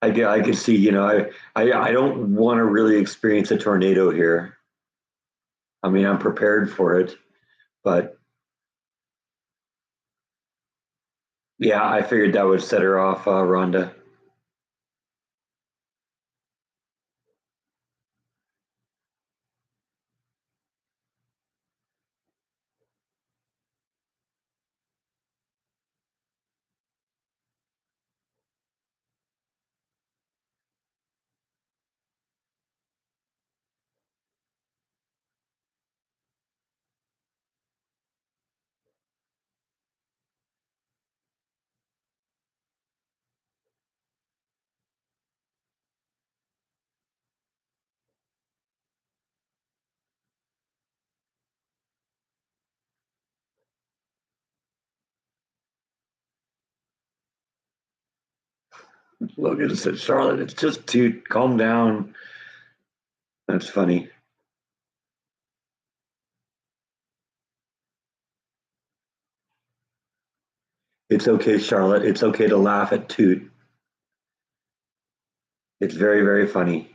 I can see, I don't want to really experience a tornado here. I mean, I'm prepared for it, but yeah, I figured that would set her off, Rhonda. Logan said, Charlotte, it's just toot. Calm down. That's funny. It's okay, Charlotte. It's okay to laugh at toot. It's very, very funny.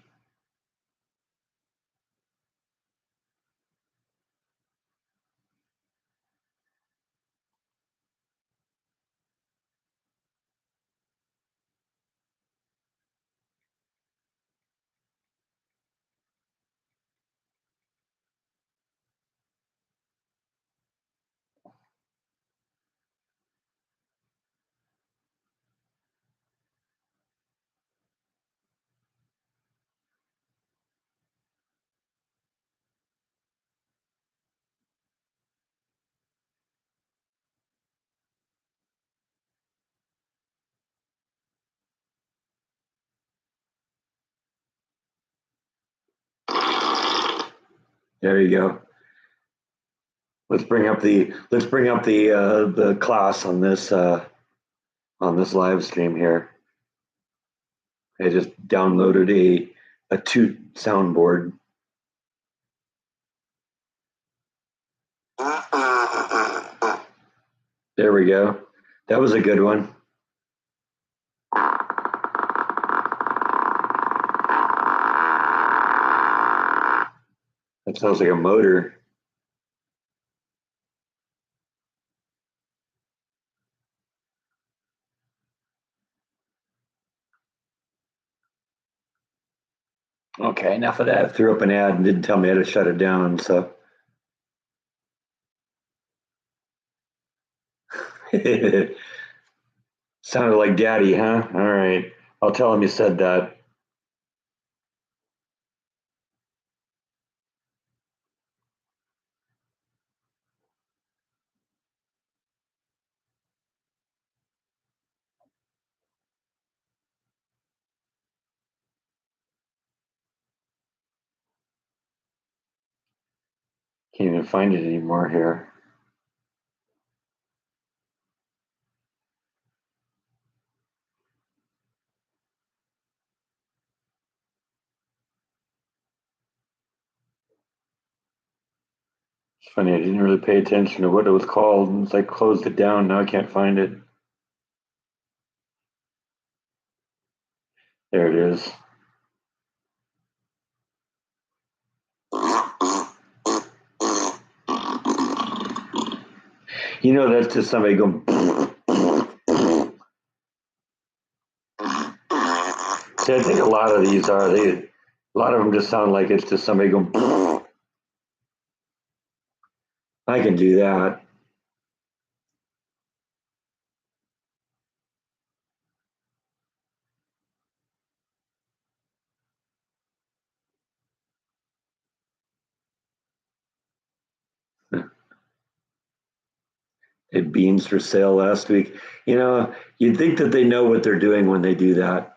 There you go. Let's bring up the class on this live stream here. I just downloaded a toot soundboard. There we go. That was a good one. That sounds like a motor. Okay, enough of that. I threw up an ad and didn't tell me how to shut it down. So sounded like daddy, huh? All right. I'll tell him you said that. Can't even find it anymore here. It's funny, I didn't really pay attention to what it was called. And it's like closed it down. Now I can't find it. There it is. That's just somebody going. See, I think a lot of these are a lot of them just sound like it's just somebody going. I can do that. Had beans for sale last week. You know, you'd think that they know what they're doing when they do that.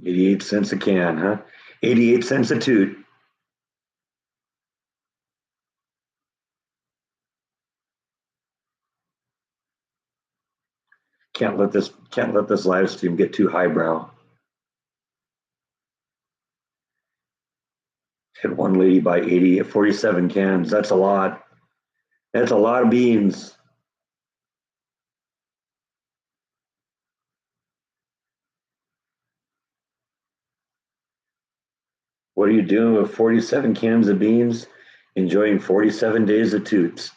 $0.88 a can, huh? 88 cents a toot. Can't let this live stream get too highbrow. Had one lady buy 47 cans. That's a lot. That's a lot of beans. What are you doing with 47 cans of beans? Enjoying 47 days of toots.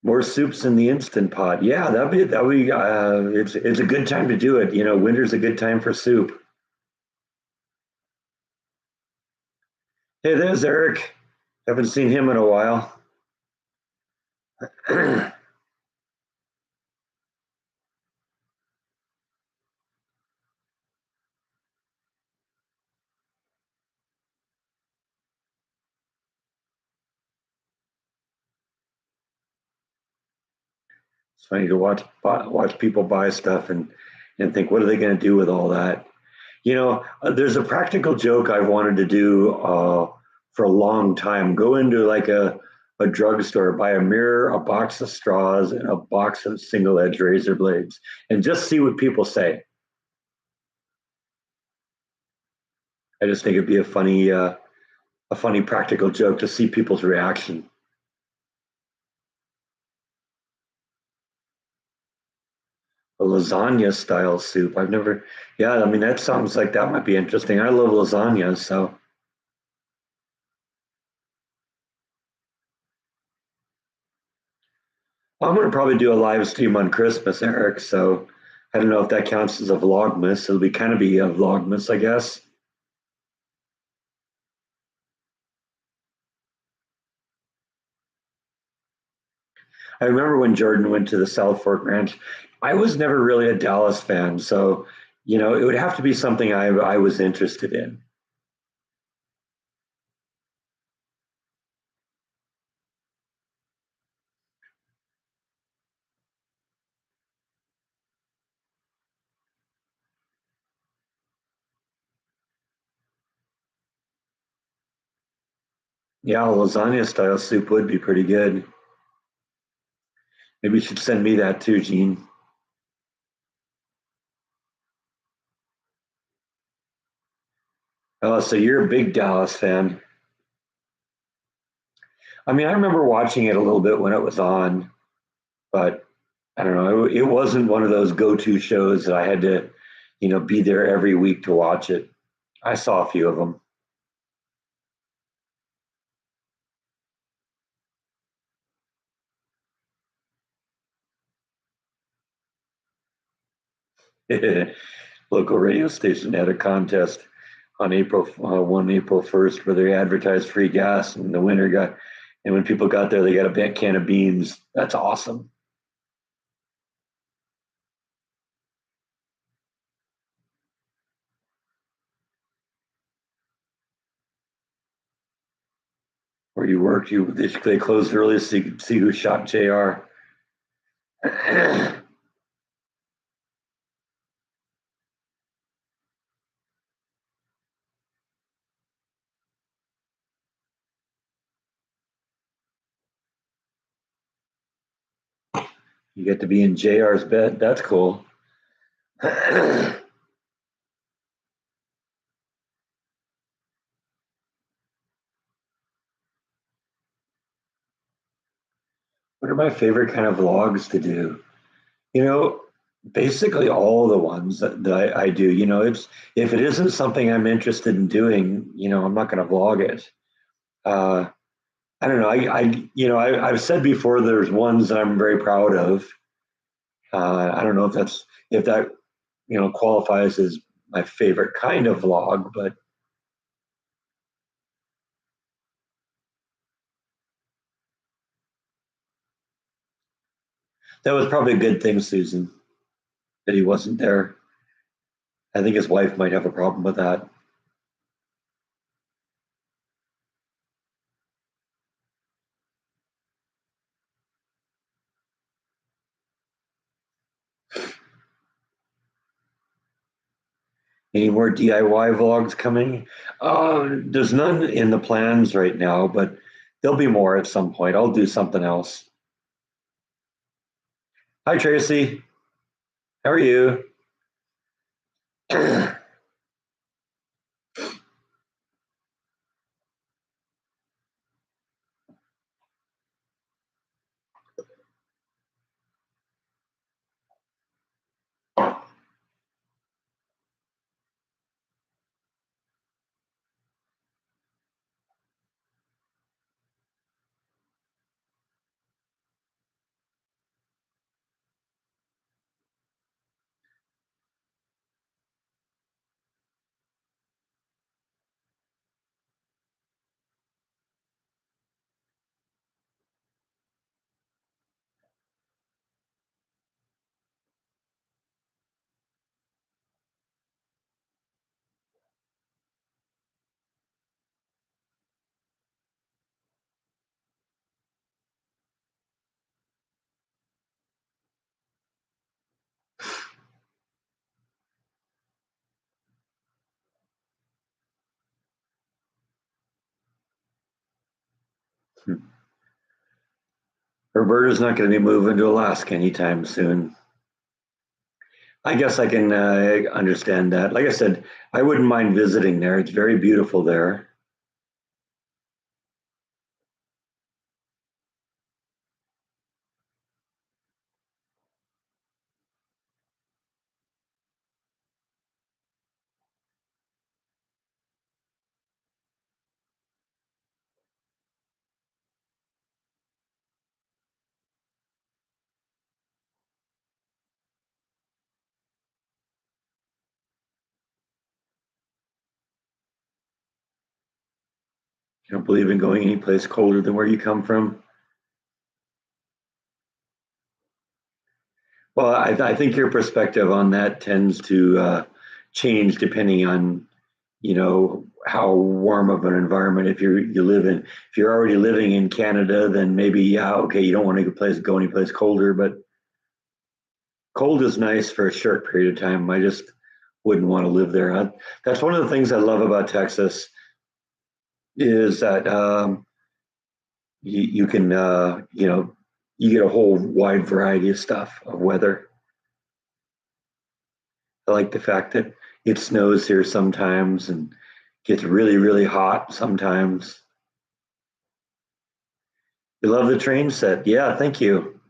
More soups in the instant pot. Yeah, that would be. It's a good time to do it. You know, winter's a good time for soup. Hey, there's Eric. Haven't seen him in a while. It's funny to watch people buy stuff and think, what are they going to do with all that? You know, there's a practical joke I've wanted to do for a long time. Go into like a drugstore, buy a mirror, a box of straws, and a box of single edge razor blades, and just see what people say. I just think it'd be a funny practical joke to see people's reaction. A lasagna style soup. I've never, yeah, I mean, that sounds like that might be interesting. I love lasagna, so I'm going to probably do a live stream on Christmas, Eric. So I don't know if that counts as a vlogmas. It'll be kind of be a vlogmas, I guess. I remember when Jordan went to the South Fork Ranch. I was never really a Dallas fan, so it would have to be something I was interested in. Yeah, lasagna style soup would be pretty good. Maybe you should send me that too, Gene. Oh, so you're a big Dallas fan. I mean, I remember watching it a little bit when it was on, but I don't know. It wasn't one of those go-to shows that I had to, be there every week to watch it. I saw a few of them. Local radio station had a contest on April 1st, where they advertised free gas, and the winner got. And when people got there, they got a big can of beans. That's awesome. Where you worked, they closed early so you could see who shot Jr. You get to be in Jr's bed. That's cool. What are my favorite kind of vlogs to do? You know, Basically all the ones that I do. It's if it isn't something I'm interested in doing, I'm not going to vlog it. Uh, I don't know. I've said before there's ones that I'm very proud of. I don't know if qualifies as my favorite kind of vlog, but that was probably a good thing, Susan, that he wasn't there. I think his wife might have a problem with that. Any more DIY vlogs coming? There's none in the plans right now, but there'll be more at some point. I'll do something else. Hi, Tracy. How are you? Roberta's not going to be moving to Alaska anytime soon. I guess I can understand that. Like I said, I wouldn't mind visiting there. It's very beautiful there. You don't believe in going any place colder than where you come from? Well, I think your perspective on that tends to change depending on, how warm of an environment. If you're already living in Canada, then maybe, yeah, okay, you don't want to go any place colder, but cold is nice for a short period of time. I just wouldn't want to live there. That's one of the things I love about Texas is that you can, you get a whole wide variety of stuff of weather. I like the fact that it snows here sometimes and gets really, really hot sometimes. You love the train set. Yeah, thank you.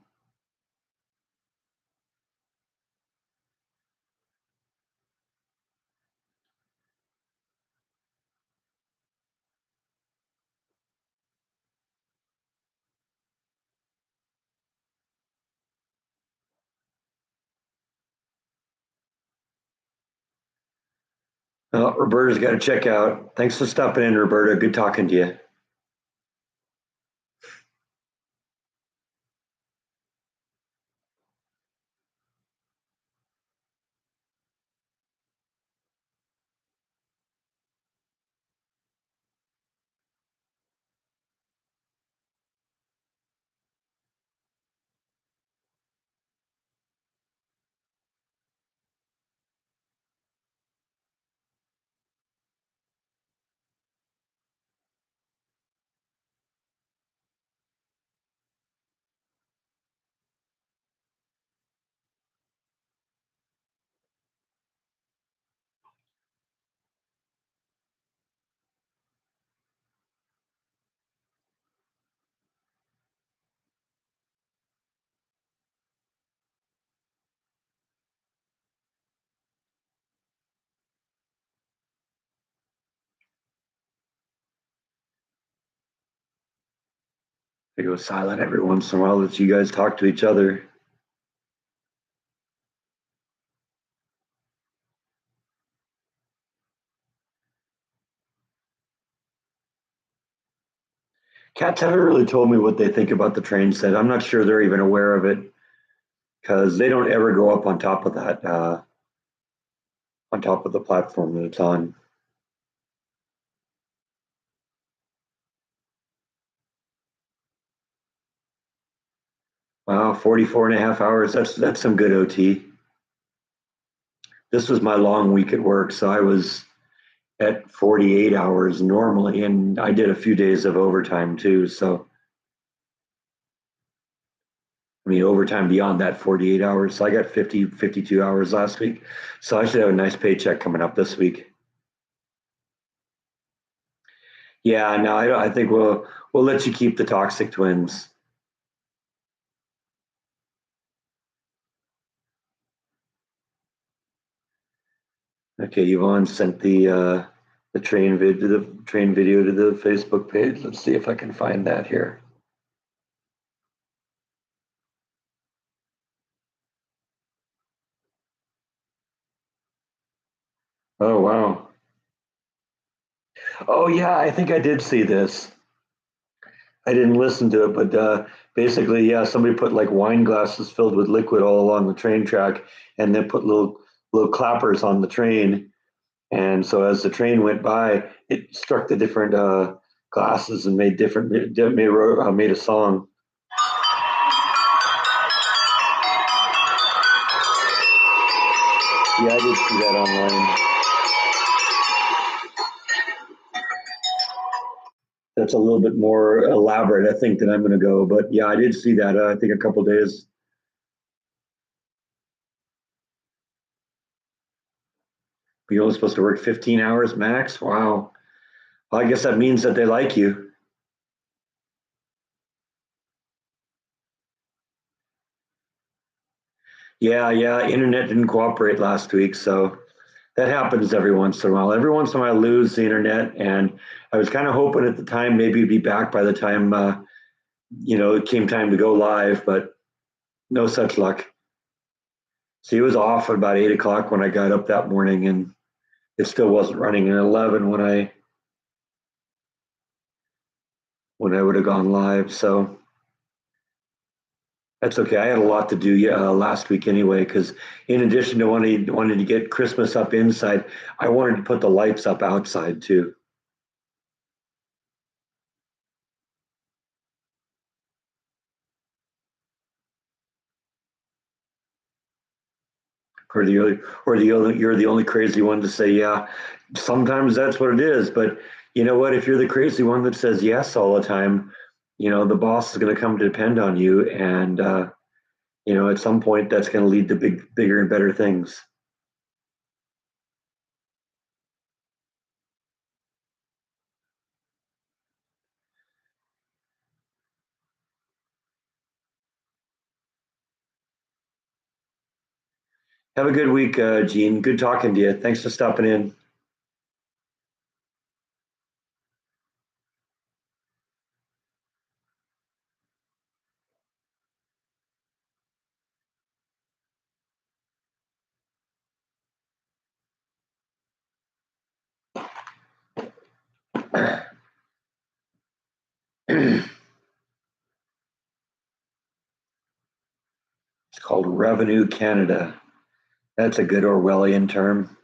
Roberta's got to check out. Thanks for stopping in, Roberta. Good talking to you. I go silent every once in a while. Let you guys talk to each other. Cats haven't really told me what they think about the train set. I'm not sure they're even aware of it because they don't ever go up on top of that, on top of the platform that it's on. Wow, 44 and a half hours. That's some good OT. This was my long week at work, so I was at 48 hours normally, and I did a few days of overtime too. So, I mean, overtime beyond that 48 hours. So I got 50, 52 hours last week. So I should have a nice paycheck coming up this week. Yeah, no, I think we'll let you keep the toxic twins. Okay, Yvonne sent the train video to the Facebook page. Let's see if I can find that here. Oh wow. Oh yeah, I think I did see this. I didn't listen to it, but basically, yeah, somebody put like wine glasses filled with liquid all along the train track, and then put little clappers on the train. And so as the train went by, it struck the different glasses and made a song. Yeah, I did see that online. That's a little bit more elaborate, I think, than I'm going to go. But yeah, I did see that. I think a couple days. You're only supposed to work 15 hours max. Wow. Well, I guess that means that they like you. Yeah, yeah. Internet didn't cooperate last week, so that happens every once in a while. Every once in a while, I lose the internet, and I was kind of hoping at the time maybe it'd be back by the time it came time to go live, but no such luck. See, it was off at about 8 o'clock when I got up that morning, and it still wasn't running at 11 when I would have gone live. So that's okay. I had a lot to do last week anyway, because in addition to wanting to get Christmas up inside, I wanted to put the lights up outside too. Or you're the only crazy one to say, yeah, sometimes that's what it is. But you know what? If you're the crazy one that says yes all the time, the boss is going to come to depend on you, and at some point that's going to lead to bigger and better things. Have a good week, Gene. Good talking to you. Thanks for stopping in. It's called Revenue Canada. That's a good Orwellian term.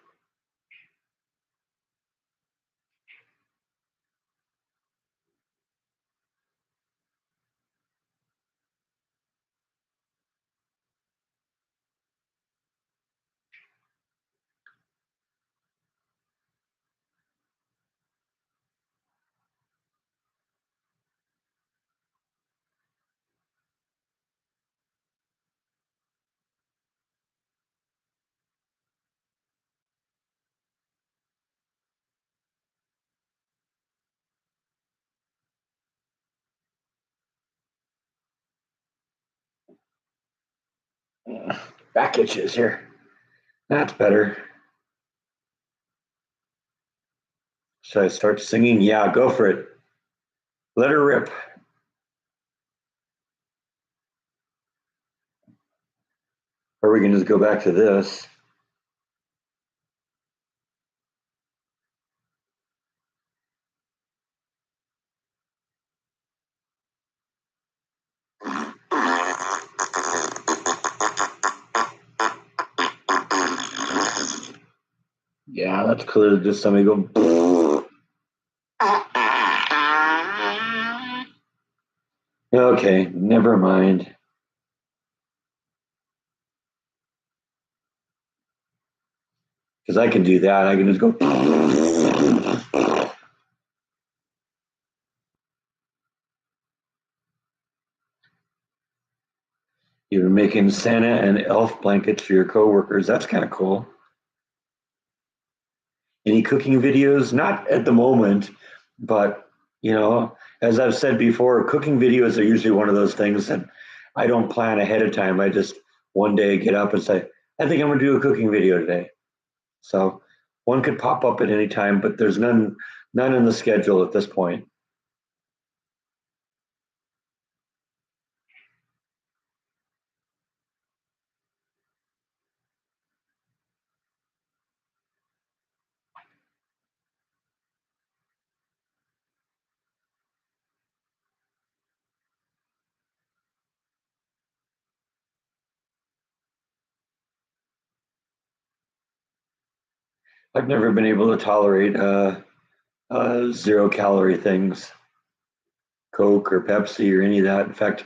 Back itches here. That's better. Should I start singing? Yeah, go for it. Let her rip. Or we can just go back to this. Yeah, that's clearly just somebody go. Okay, never mind. Because I can do that. I can just go. You're making Santa and elf blankets for your coworkers. That's kind of cool. Any cooking videos? Not at the moment, but as I've said before, cooking videos are usually one of those things that I don't plan ahead of time. I just one day get up and say, I think I'm going to do a cooking video today. So one could pop up at any time, but there's none in the schedule at this point. I've never been able to tolerate 0 calorie things, Coke or Pepsi or any of that. In fact,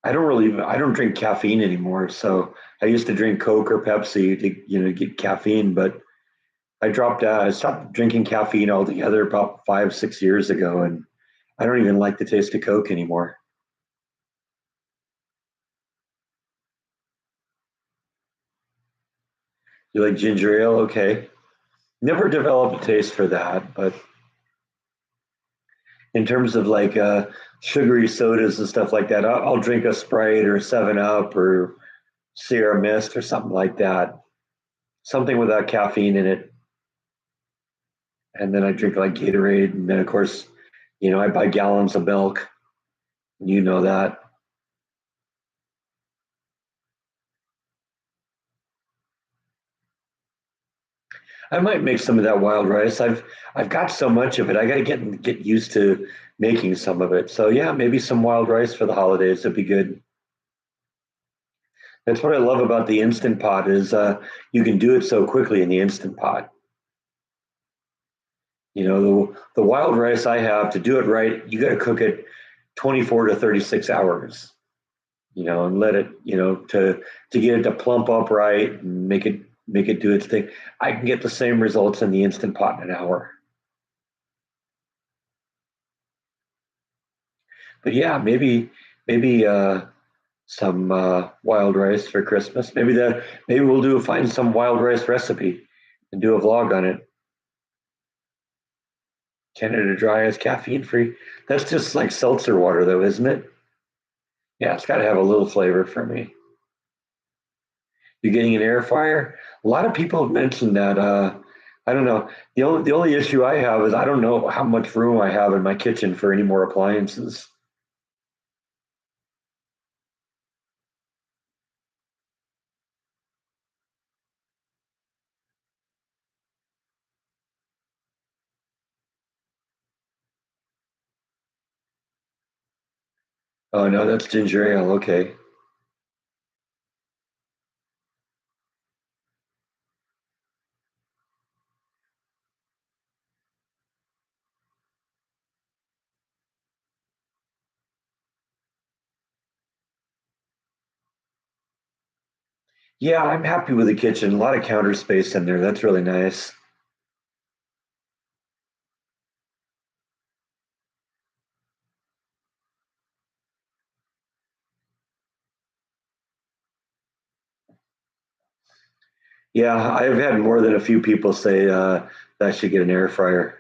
I don't drink caffeine anymore. So I used to drink Coke or Pepsi to get caffeine, but I stopped drinking caffeine altogether about 5, 6 years ago, and I don't even like the taste of Coke anymore. You like ginger ale? Okay. Never developed a taste for that, but in terms of like sugary sodas and stuff like that, I'll drink a Sprite or 7 Up or Sierra Mist or something like that. Something without caffeine in it. And then I drink like Gatorade. And then, of course, I buy gallons of milk. You know that. I might make some of that wild rice. I've got so much of it. I got to get used to making some of it. So yeah, maybe some wild rice for the holidays would be good. That's what I love about the Instant Pot is you can do it so quickly in the Instant Pot. The wild rice I have to do it right, you got to cook it 24 to 36 hours. And let it, to get it to plump up right and make it do its thing. I can get the same results in the Instant Pot in an hour. But yeah, maybe some wild rice for Christmas. Maybe we'll find some wild rice recipe and do a vlog on it. Canada Dry is caffeine free. That's just like seltzer water, though, isn't it? Yeah, it's got to have a little flavor for me. You're getting an air fryer. A lot of people have mentioned that. I don't know. The only issue I have is I don't know how much room I have in my kitchen for any more appliances. Oh no, that's ginger ale. Okay. Yeah, I'm happy with the kitchen. A lot of counter space in there. That's really nice. Yeah, I've had more than a few people say that I should get an air fryer.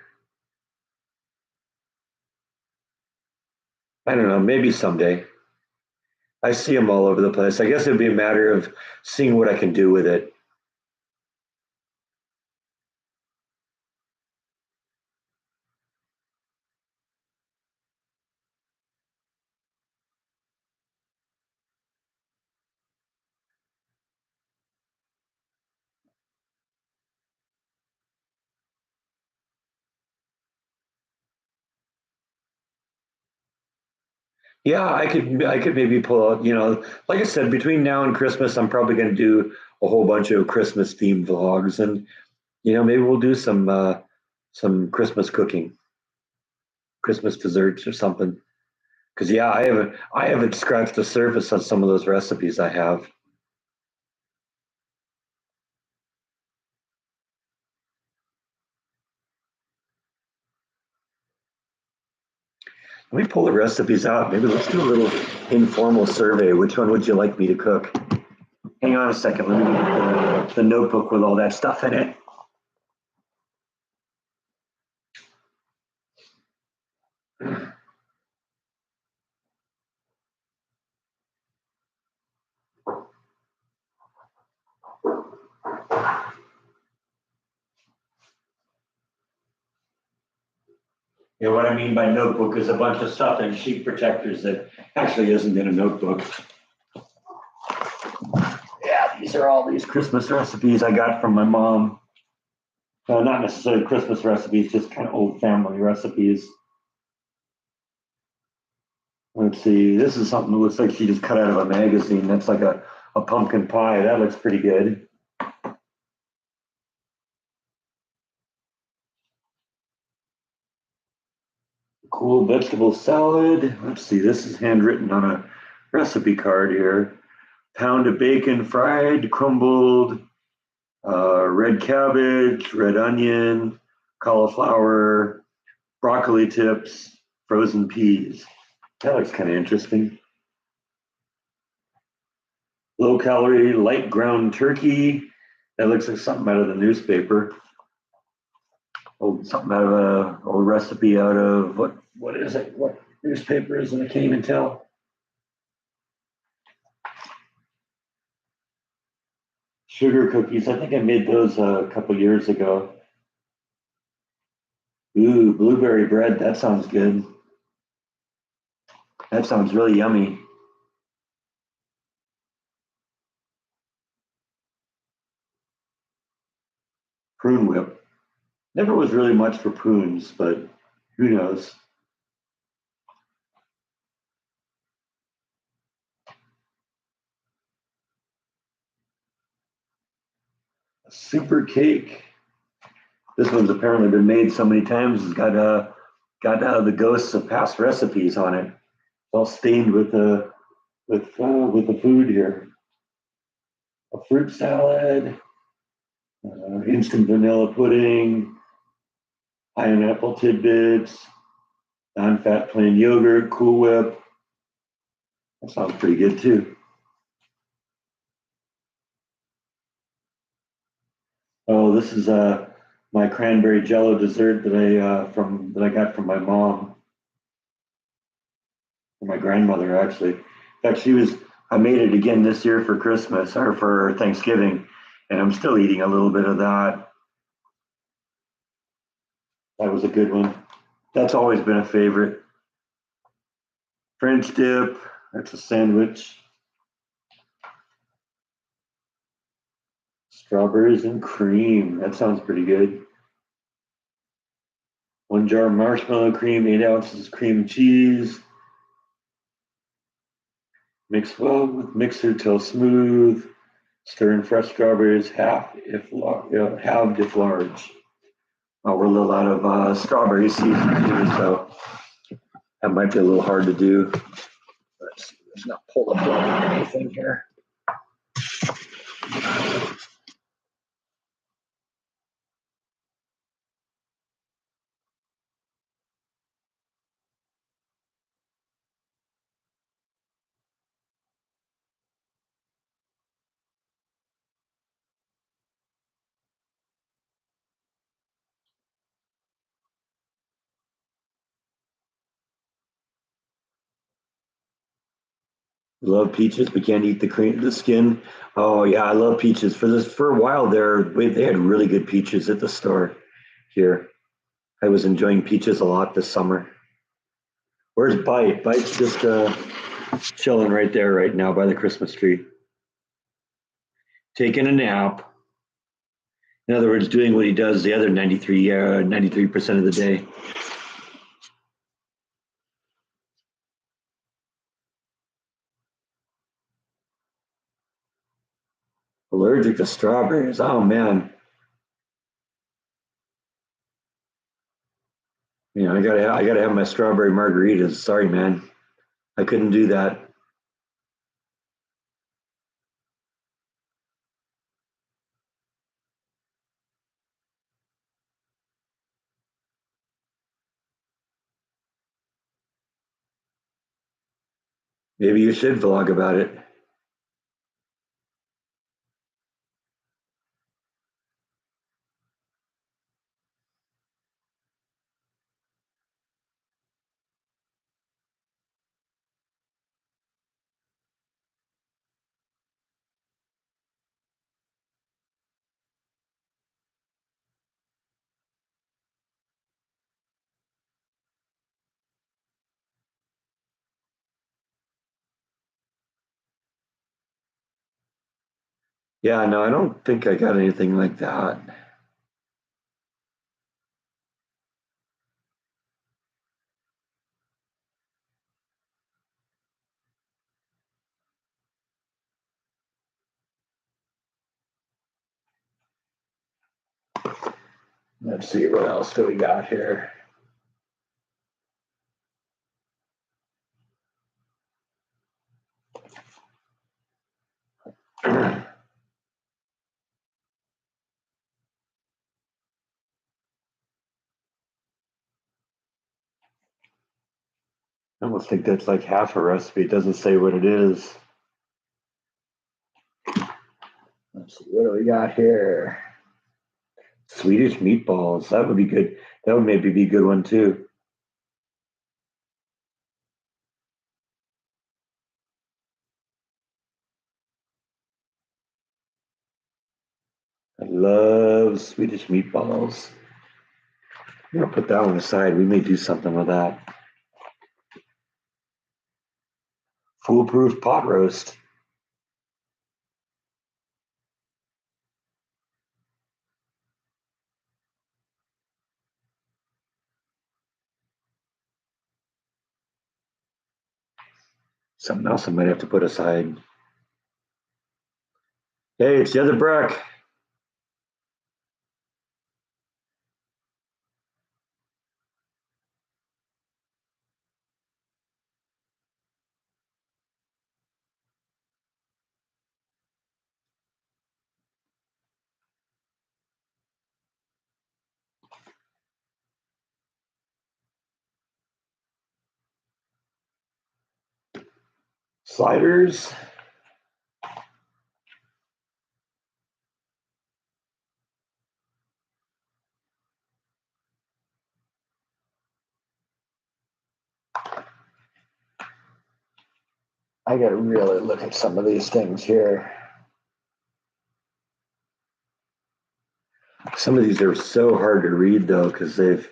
I don't know, maybe someday. I see them all over the place. I guess it'd be a matter of seeing what I can do with it. Yeah, I could maybe pull out, like I said, between now and Christmas, I'm probably going to do a whole bunch of Christmas themed vlogs. And Maybe we'll do some Christmas cooking, Christmas desserts or something. Because yeah, I haven't scratched the surface on some of those recipes I have. Let me pull the recipes out. Maybe let's do a little informal survey. Which one would you like me to cook? Hang on a second. Let me get the notebook with all that stuff in it. Yeah, what I mean by notebook is a bunch of stuff in sheet protectors that actually isn't in a notebook. Yeah, these are all these Christmas recipes I got from my mom. Not necessarily Christmas recipes, just kind of old family recipes. Let's see, this is something that looks like she just cut out of a magazine. That's like a pumpkin pie. That looks pretty good. Cool vegetable salad. Let's see, this is handwritten on a recipe card here. Pound of bacon fried, crumbled, red cabbage, red onion, cauliflower, broccoli tips, frozen peas. That looks kind of interesting. Low calorie, light ground turkey. That looks like something out of the newspaper. Oh, something out of a old recipe out of what is it? What newspaper is it? I can't even tell. Sugar cookies. I think I made those a couple years ago. Ooh, blueberry bread. That sounds good. That sounds really yummy. Prune whip. Never was really much for prunes, but who knows? A super cake. This one's apparently been made so many times. It's got the ghosts of past recipes on it. It's all stained with the food here. A fruit salad, instant vanilla pudding, pineapple tidbits, non-fat plain yogurt, Cool Whip. That sounds pretty good too. Oh, this is my cranberry jello dessert that I got from my mom, from my grandmother actually. In fact, I made it again this year for Christmas or for Thanksgiving, and I'm still eating a little bit of that. That was a good one. That's always been a favorite. French dip. That's a sandwich. Strawberries and cream. That sounds pretty good. 1 jar marshmallow cream, 8 ounces cream cheese. Mix well with mixer till smooth. Stir in fresh strawberries, halved if large. We're a little out of strawberry season here, so that might be a little hard to do. Let's not pull up anything here. Love peaches, but can't eat the skin. Oh yeah, I love peaches. For a while there, they had really good peaches at the store here. I was enjoying peaches a lot this summer. Where's Bite? Bite's just chilling right there right now by the Christmas tree, taking a nap. In other words, doing what he does the other 93% of the day. Allergic to strawberries. Oh man, I gotta have my strawberry margaritas. Sorry, man. I couldn't do that. Maybe you should vlog about it. Yeah, no, I don't think I got anything like that. Let's see, what else do we got here? I almost think that's like half a recipe. It doesn't say what it is. Let's see, what do we got here? Swedish meatballs. That would be good. That would maybe be a good one too. I love Swedish meatballs. I'm gonna put that one aside. We may do something with that. Foolproof pot roast. Something else I might have to put aside. Hey, it's the other Breck. Sliders. I got to really look at some of these things here. Some of these are so hard to read though, because they've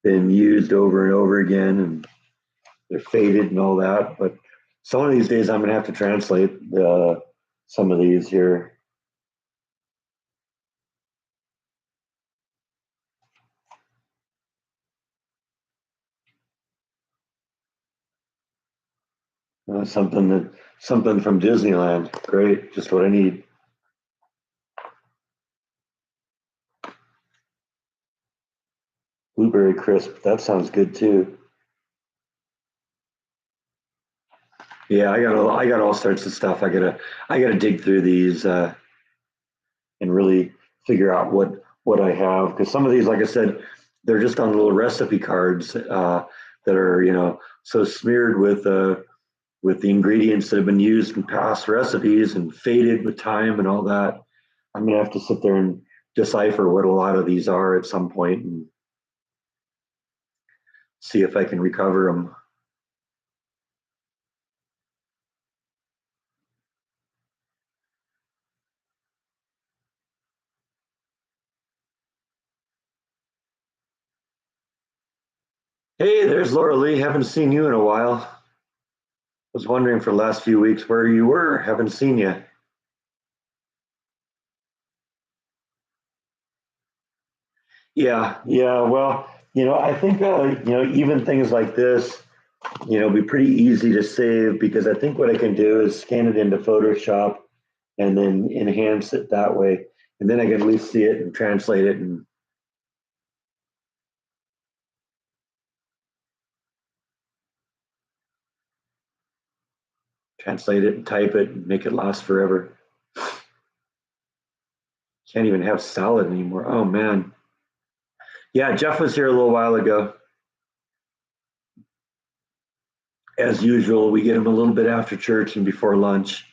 been used over and over again and they're faded and all that. But some of these days I'm going to have to translate some of these here. Something from Disneyland. Great, just what I need. Blueberry crisp. That sounds good too. Yeah, I got all sorts of stuff. I gotta dig through these and really figure out what I have, because some of these, like I said, they're just on little recipe cards that are so smeared with the ingredients that have been used in past recipes and faded with time and all that. I'm gonna have to sit there and decipher what a lot of these are at some point and see if I can recover them. Hey, there's Laura Lee. Haven't seen you in a while. Was wondering for the last few weeks where you were. Haven't seen you. Yeah, yeah. Well, I think even things like this, be pretty easy to save, because I think what I can do is scan it into Photoshop and then enhance it that way, and then I can at least see it and translate it and translate it and type it and make it last forever. Can't even have salad anymore. Oh man. Yeah, Jeff was here a little while ago. As usual, we get him a little bit after church and before lunch.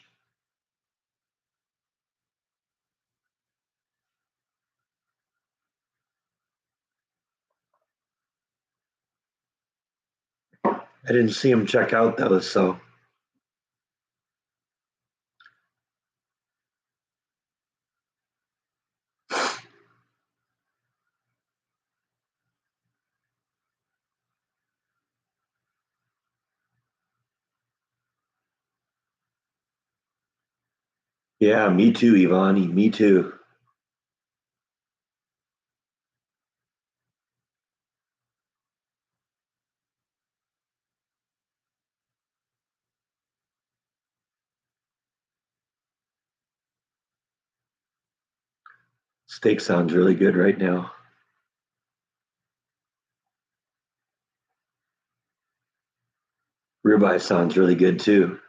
I didn't see him check out though, so yeah, me too, Ivani, me too. Steak sounds really good right now. Ribeye sounds really good too.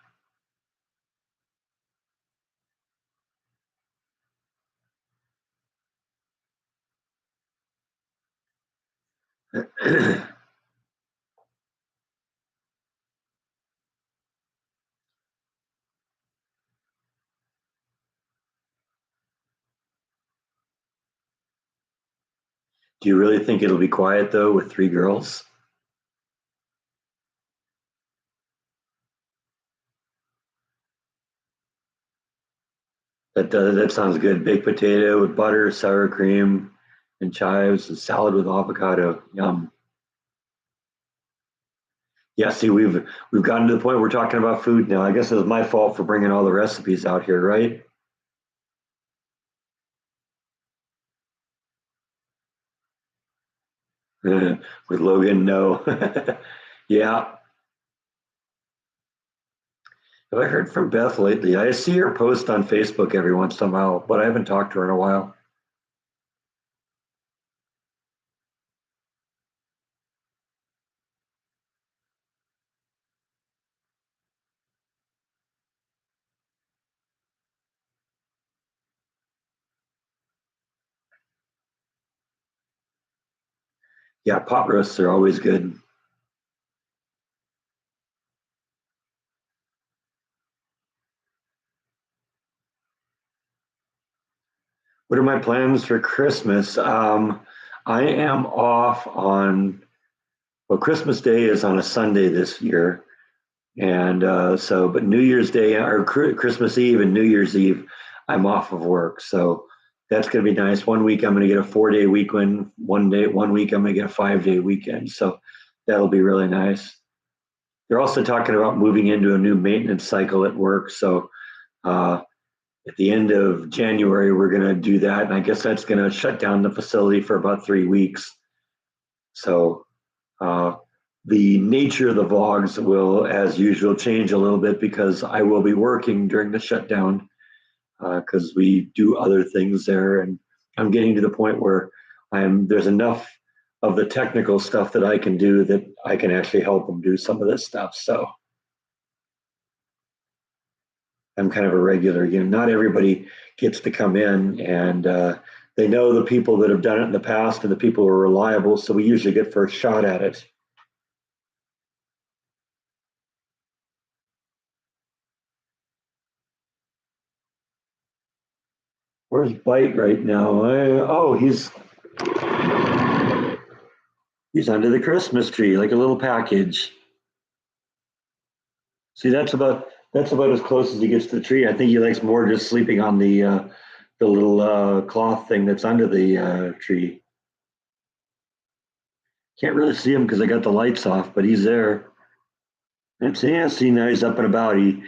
Do you really think it'll be quiet though with three girls? That sounds good. Baked potato with butter, sour cream, and chives, and salad with avocado. Yum. Yeah, see, we've gotten to the point where we're talking about food now. I guess it was my fault for bringing all the recipes out here, right? With Logan, no. Yeah. Have I heard from Beth lately? I see her post on Facebook every once in a while, but I haven't talked to her in a while. Yeah, pot roasts are always good. What are my plans for Christmas? I am off on, well, Christmas Day is on a Sunday this year. And but New Year's Day or Christmas Eve and New Year's Eve, I'm off of work. So that's going to be nice. One week I'm going to get a 4 day weekend. One week I'm going to get a 5 day weekend. So that'll be really nice. They're also talking about moving into a new maintenance cycle at work. So uh, at the end of January, we're going to do that. And I guess that's going to shut down the facility for about 3 weeks. So uh, the nature of the vlogs will, as usual, change a little bit because I will be working during the shutdown because we do other things there. And I'm getting to the point where there's enough of the technical stuff that I can do that I can actually help them do some of this stuff. So I'm kind of a regular. Not everybody gets to come in, and they know the people that have done it in the past and the people who are reliable. So we usually get first shot at it. Where's Bite right now? Oh, he's under the Christmas tree, like a little package. See, that's about as close as he gets to the tree. I think he likes more just sleeping on the little cloth thing that's under the tree. Can't really see him because I got the lights off, but he's there. And so, yeah, see, now he's up and about. He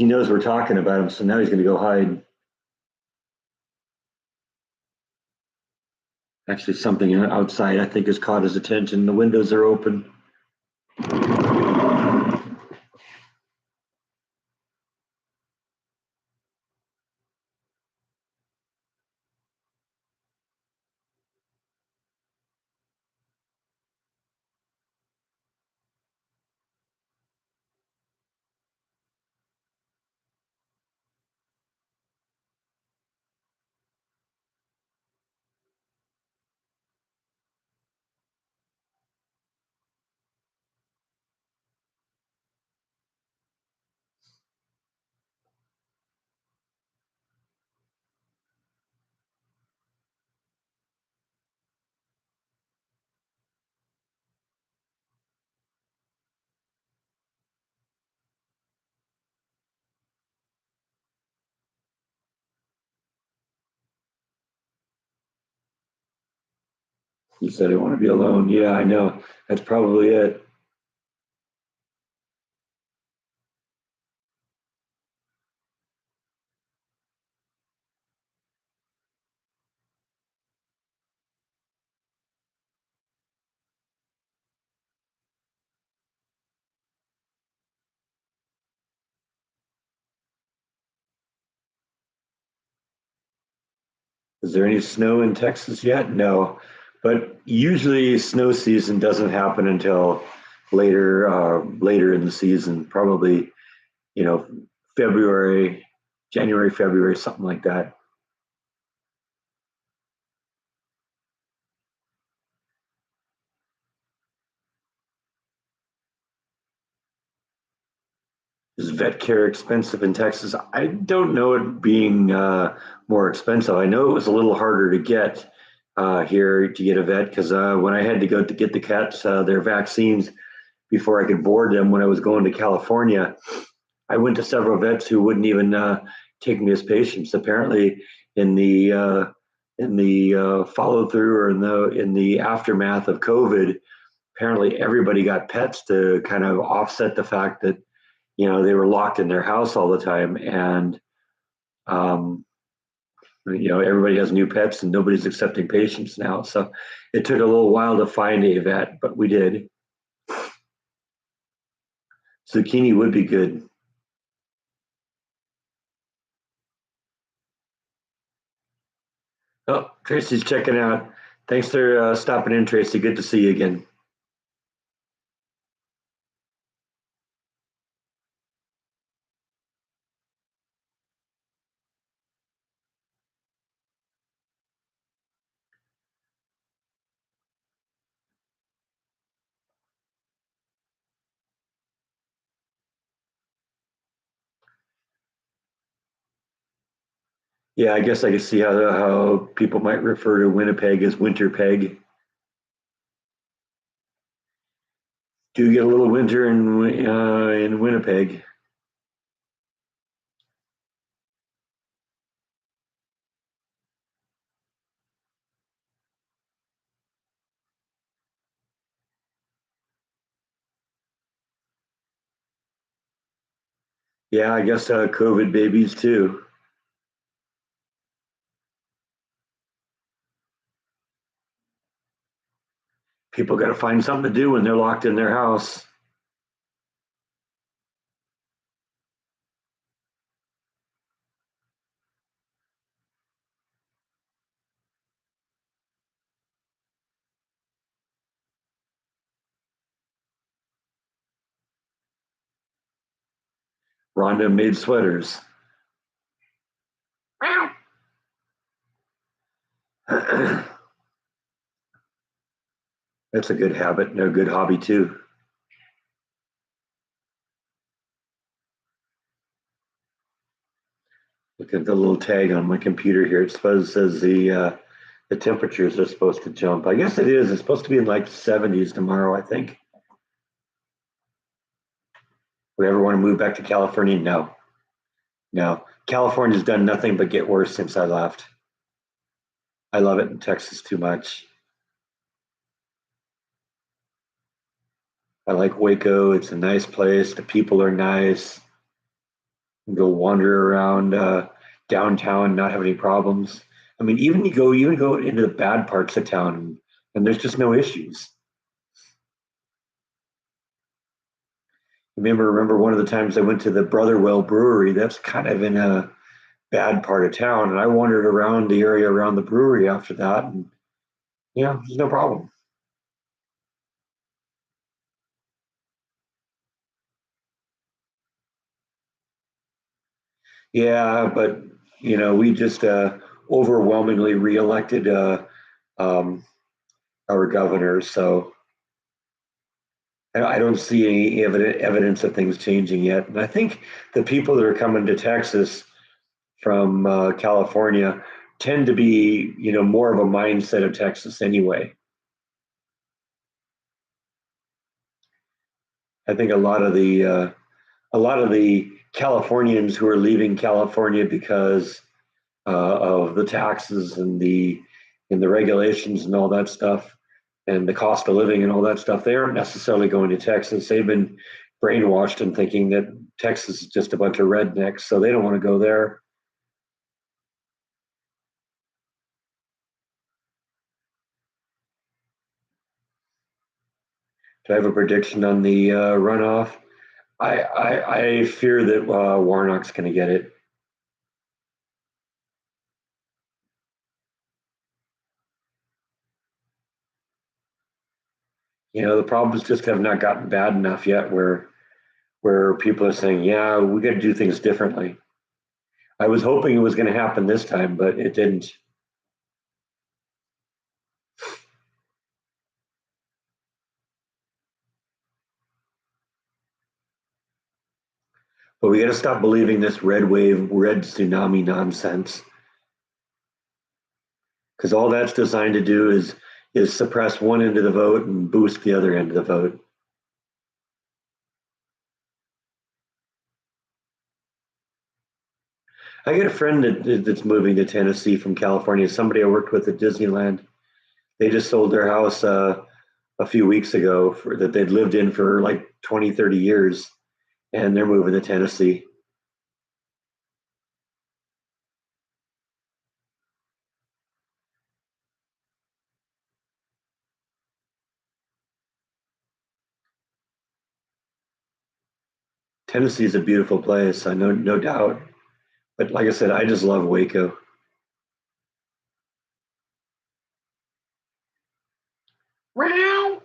knows we're talking about him, so now he's going to go hide. Actually, something outside I think has caught his attention. The windows are open. You said I want to be alone. Yeah, I know. That's probably it. Is there any snow in Texas yet? No, but usually snow season doesn't happen until later in the season, probably, you know, February, January, February, something like that. Is vet care expensive in Texas? I don't know it being more expensive. I know it was a little harder to get here to get a vet because when I had to go to get the cats their vaccines before I could board them when I was going to California, I went to several vets who wouldn't even take me as patients. Apparently, in the follow through or in the aftermath of COVID, apparently everybody got pets to kind of offset the fact that they were locked in their house all the time, and um, everybody has new pets and nobody's accepting patients now. So it took a little while to find a vet, but we did. Zucchini would be good. Oh, Tracy's checking out. Thanks for stopping in, Tracy. Good to see you again. Yeah, I guess I can see how people might refer to Winnipeg as Winter Peg. Do get a little winter in Winnipeg. Yeah, I guess COVID babies too. People got to find something to do when they're locked in their house. Rhonda made sweaters. Meow. That's a good habit and a good hobby too. Look at the little tag on my computer here. It says the temperatures are supposed to jump. I guess it is. It's supposed to be in like 70s tomorrow, I think. We ever want to move back to California? No, no. California's done nothing but get worse since I left. I love it in Texas too much. I like Waco. It's a nice place. The people are nice. You can go wander around downtown, not have any problems. I mean, even go into the bad parts of town, and there's just no issues. Remember one of the times I went to the Brotherwell Brewery. That's kind of in a bad part of town, and I wandered around the area around the brewery after that, and there's no problem. Yeah, but we just overwhelmingly reelected um, our governor, so I don't see any evidence of things changing yet. And I think the people that are coming to Texas from California tend to be, more of a mindset of Texas anyway. I think a lot of the Californians who are leaving California because of the taxes and the regulations and all that stuff. and the cost of living and all that stuff. They aren't necessarily going to Texas. They've been brainwashed in thinking that Texas is just a bunch of rednecks, so they don't want to go there. Do I have a prediction on the runoff? I fear that Warnock's going to get it. The problems just have not gotten bad enough yet where people are saying, yeah, we got to do things differently. I was hoping it was going to happen this time, but it didn't. But we got to stop believing this red wave, red tsunami nonsense, because all that's designed to do is suppress one end of the vote and boost the other end of the vote. I got a friend that's moving to Tennessee from California. Somebody I worked with at Disneyland. They just sold their house a few weeks ago that they'd lived in for like 20, 30 years, and they're moving to Tennessee. Tennessee is a beautiful place, I know, no doubt. But like I said, I just love Waco. Wow.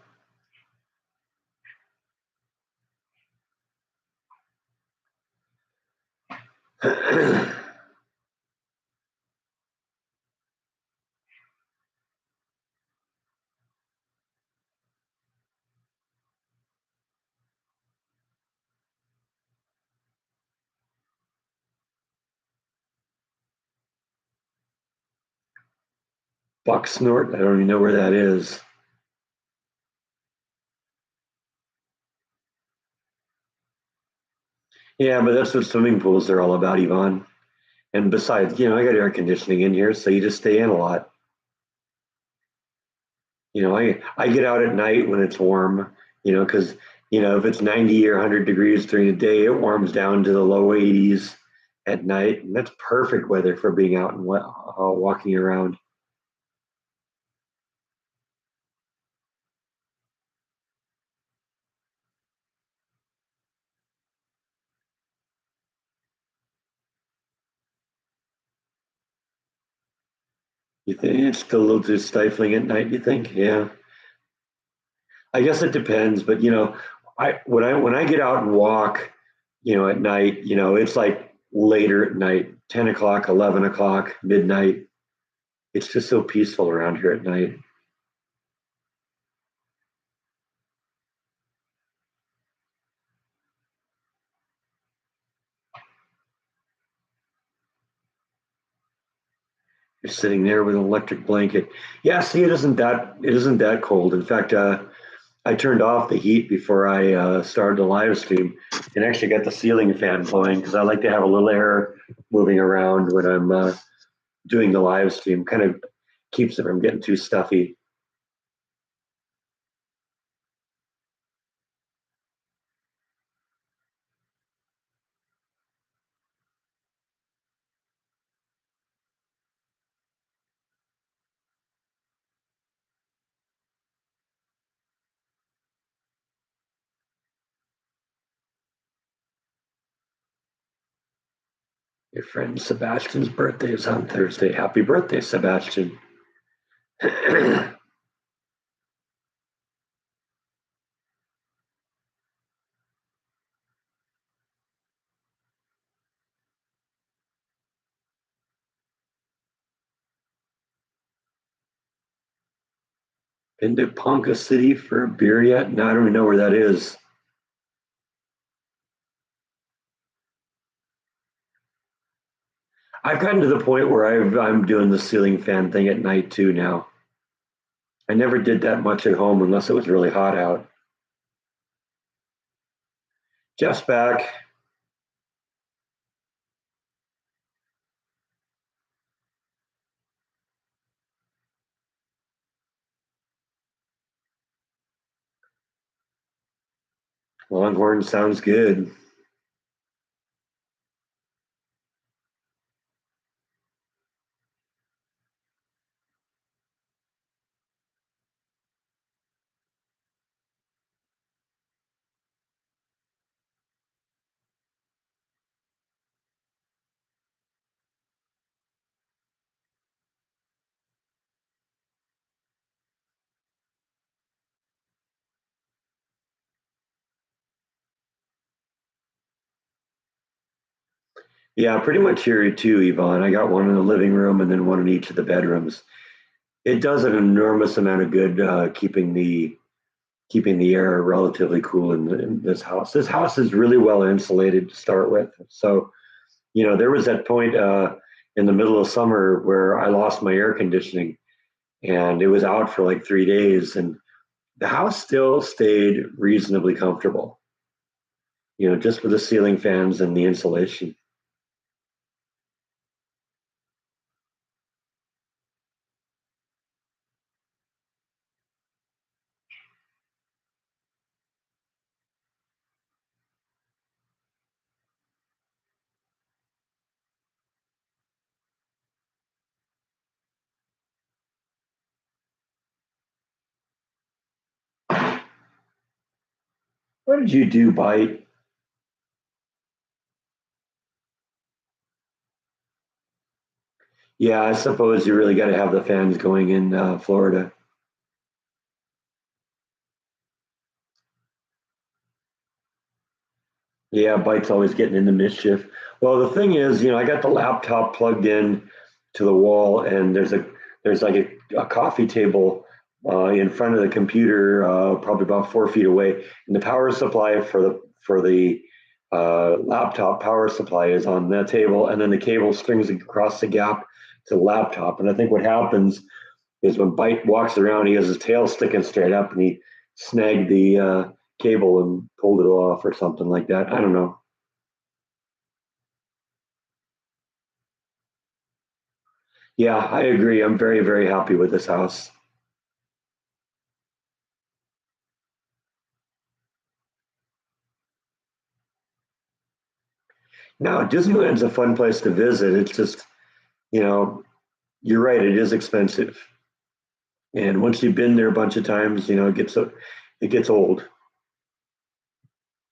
Bucksnort, I don't even know where that is. Yeah, but that's what swimming pools are all about, Yvonne. And besides, I got air conditioning in here, so you just stay in a lot. I get out at night when it's warm, because, if it's 90 or 100 degrees during the day, it warms down to the low 80s at night. And that's perfect weather for being out and walking around. You think it's still a little too stifling at night, you think? Yeah. I guess it depends, but when I get out and walk, at night, it's like later at night, 10 o'clock, 11 o'clock, midnight. It's just so peaceful around here at night. You're sitting there with an electric blanket. Yeah, see, it isn't that cold. In fact, I turned off the heat before I started the live stream, and actually got the ceiling fan blowing because I like to have a little air moving around when I'm doing the live stream. Kind of keeps it from getting too stuffy. Your friend Sebastian's birthday is on Thursday. Happy birthday, Sebastian. Been to Ponca City for a beer yet? No, I don't even know where that is. I've gotten to the point where I'm doing the ceiling fan thing at night too now. I never did that much at home unless it was really hot out. Jeff's back. Longhorn sounds good. Yeah, pretty much here too, Yvonne. I got one in the living room and then one in each of the bedrooms. It does an enormous amount of good keeping the air relatively cool in this house. This house is really well insulated to start with. So, there was that point in the middle of summer where I lost my air conditioning and it was out for like 3 days, and the house still stayed reasonably comfortable, just with the ceiling fans and the insulation. What did you do, Bite? Yeah, I suppose you really got to have the fans going in Florida. Yeah, Bite's always getting into mischief. Well, the thing is, I got the laptop plugged in to the wall, and there's like a coffee table in front of the computer, probably about 4 feet away, and the power supply for the laptop power supply is on that table, and then the cable strings across the gap to the laptop. And I think what happens is when Bite walks around, he has his tail sticking straight up, and he snagged the cable and pulled it off or something like that. I don't know. Yeah, I agree. I'm very, very happy with this house. Now, Disneyland's a fun place to visit. It's just, you know, you're right. It is expensive, and once you've been there a bunch of times, it gets old.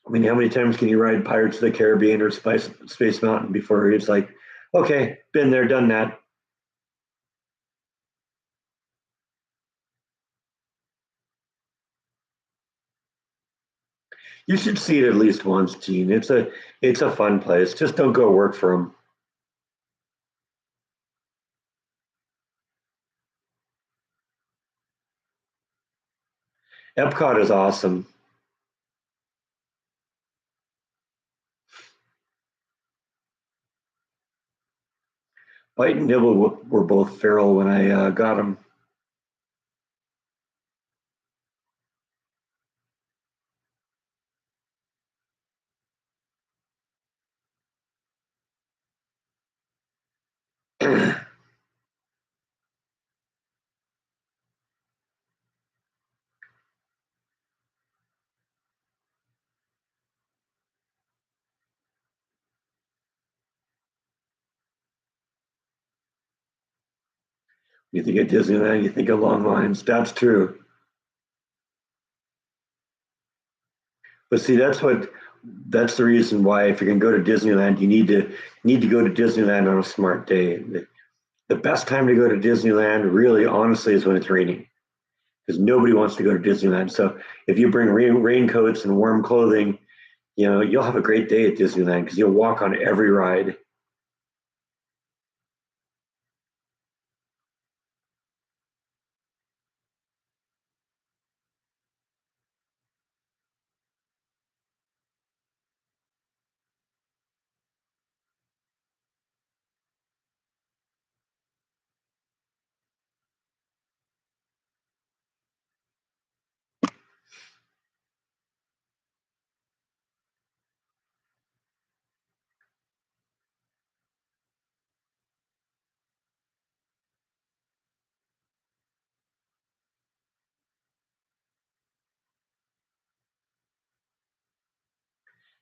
I mean, how many times can you ride Pirates of the Caribbean or Space Mountain before it's like, okay, been there, done that. You should see it at least once, Gene. It's a fun place. Just don't go work for them. Epcot is awesome. Bite and Nibble were both feral when I got them. You think of Disneyland, you think of long lines. That's true. But see, that's the reason why if you're gonna go to Disneyland, you need to go to Disneyland on a smart day. The best time to go to Disneyland, really, honestly, is when it's raining, because nobody wants to go to Disneyland. So if you bring raincoats and warm clothing, you'll have a great day at Disneyland because you'll walk on every ride.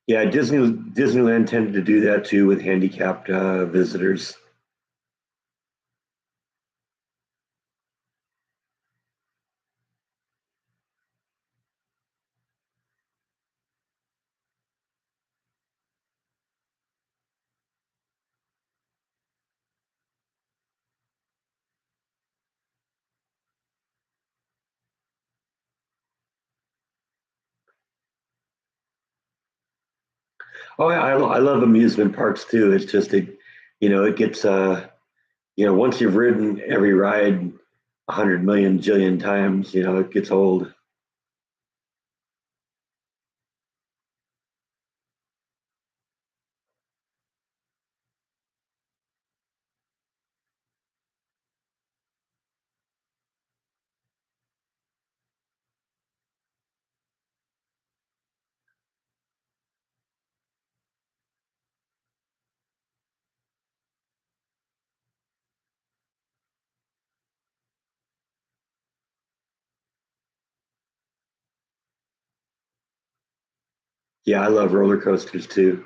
Yeah, Disneyland tended to do that too with handicapped visitors. Oh yeah, I love amusement parks too. It's just it gets once you've ridden every ride 100 million jillion times, it gets old. Yeah, I love roller coasters too.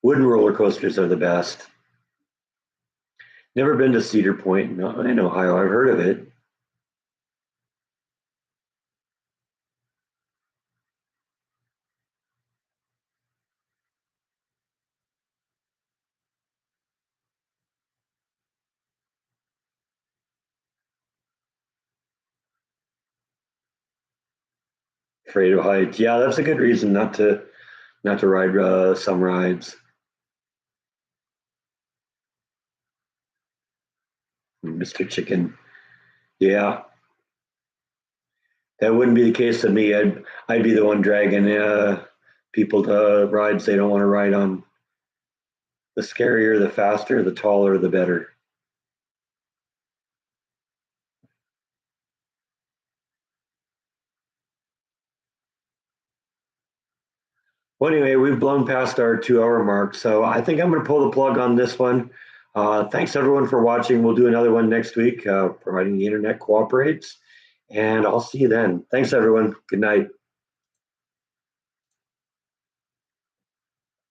Wooden roller coasters are the best. Never been to Cedar Point in Ohio. I've heard of it. Afraid of heights. Yeah, that's a good reason not to ride some rides. Mr. Chicken. Yeah, that wouldn't be the case of me. I'd be the one dragging people to rides they don't want to ride on. The scarier, the faster, the taller, the better. Well, anyway, we've blown past our 2 hour mark, so I think I'm going to pull the plug on this one. Thanks everyone for watching. We'll do another one next week, providing the internet cooperates, and I'll see you then. Thanks everyone. Good night.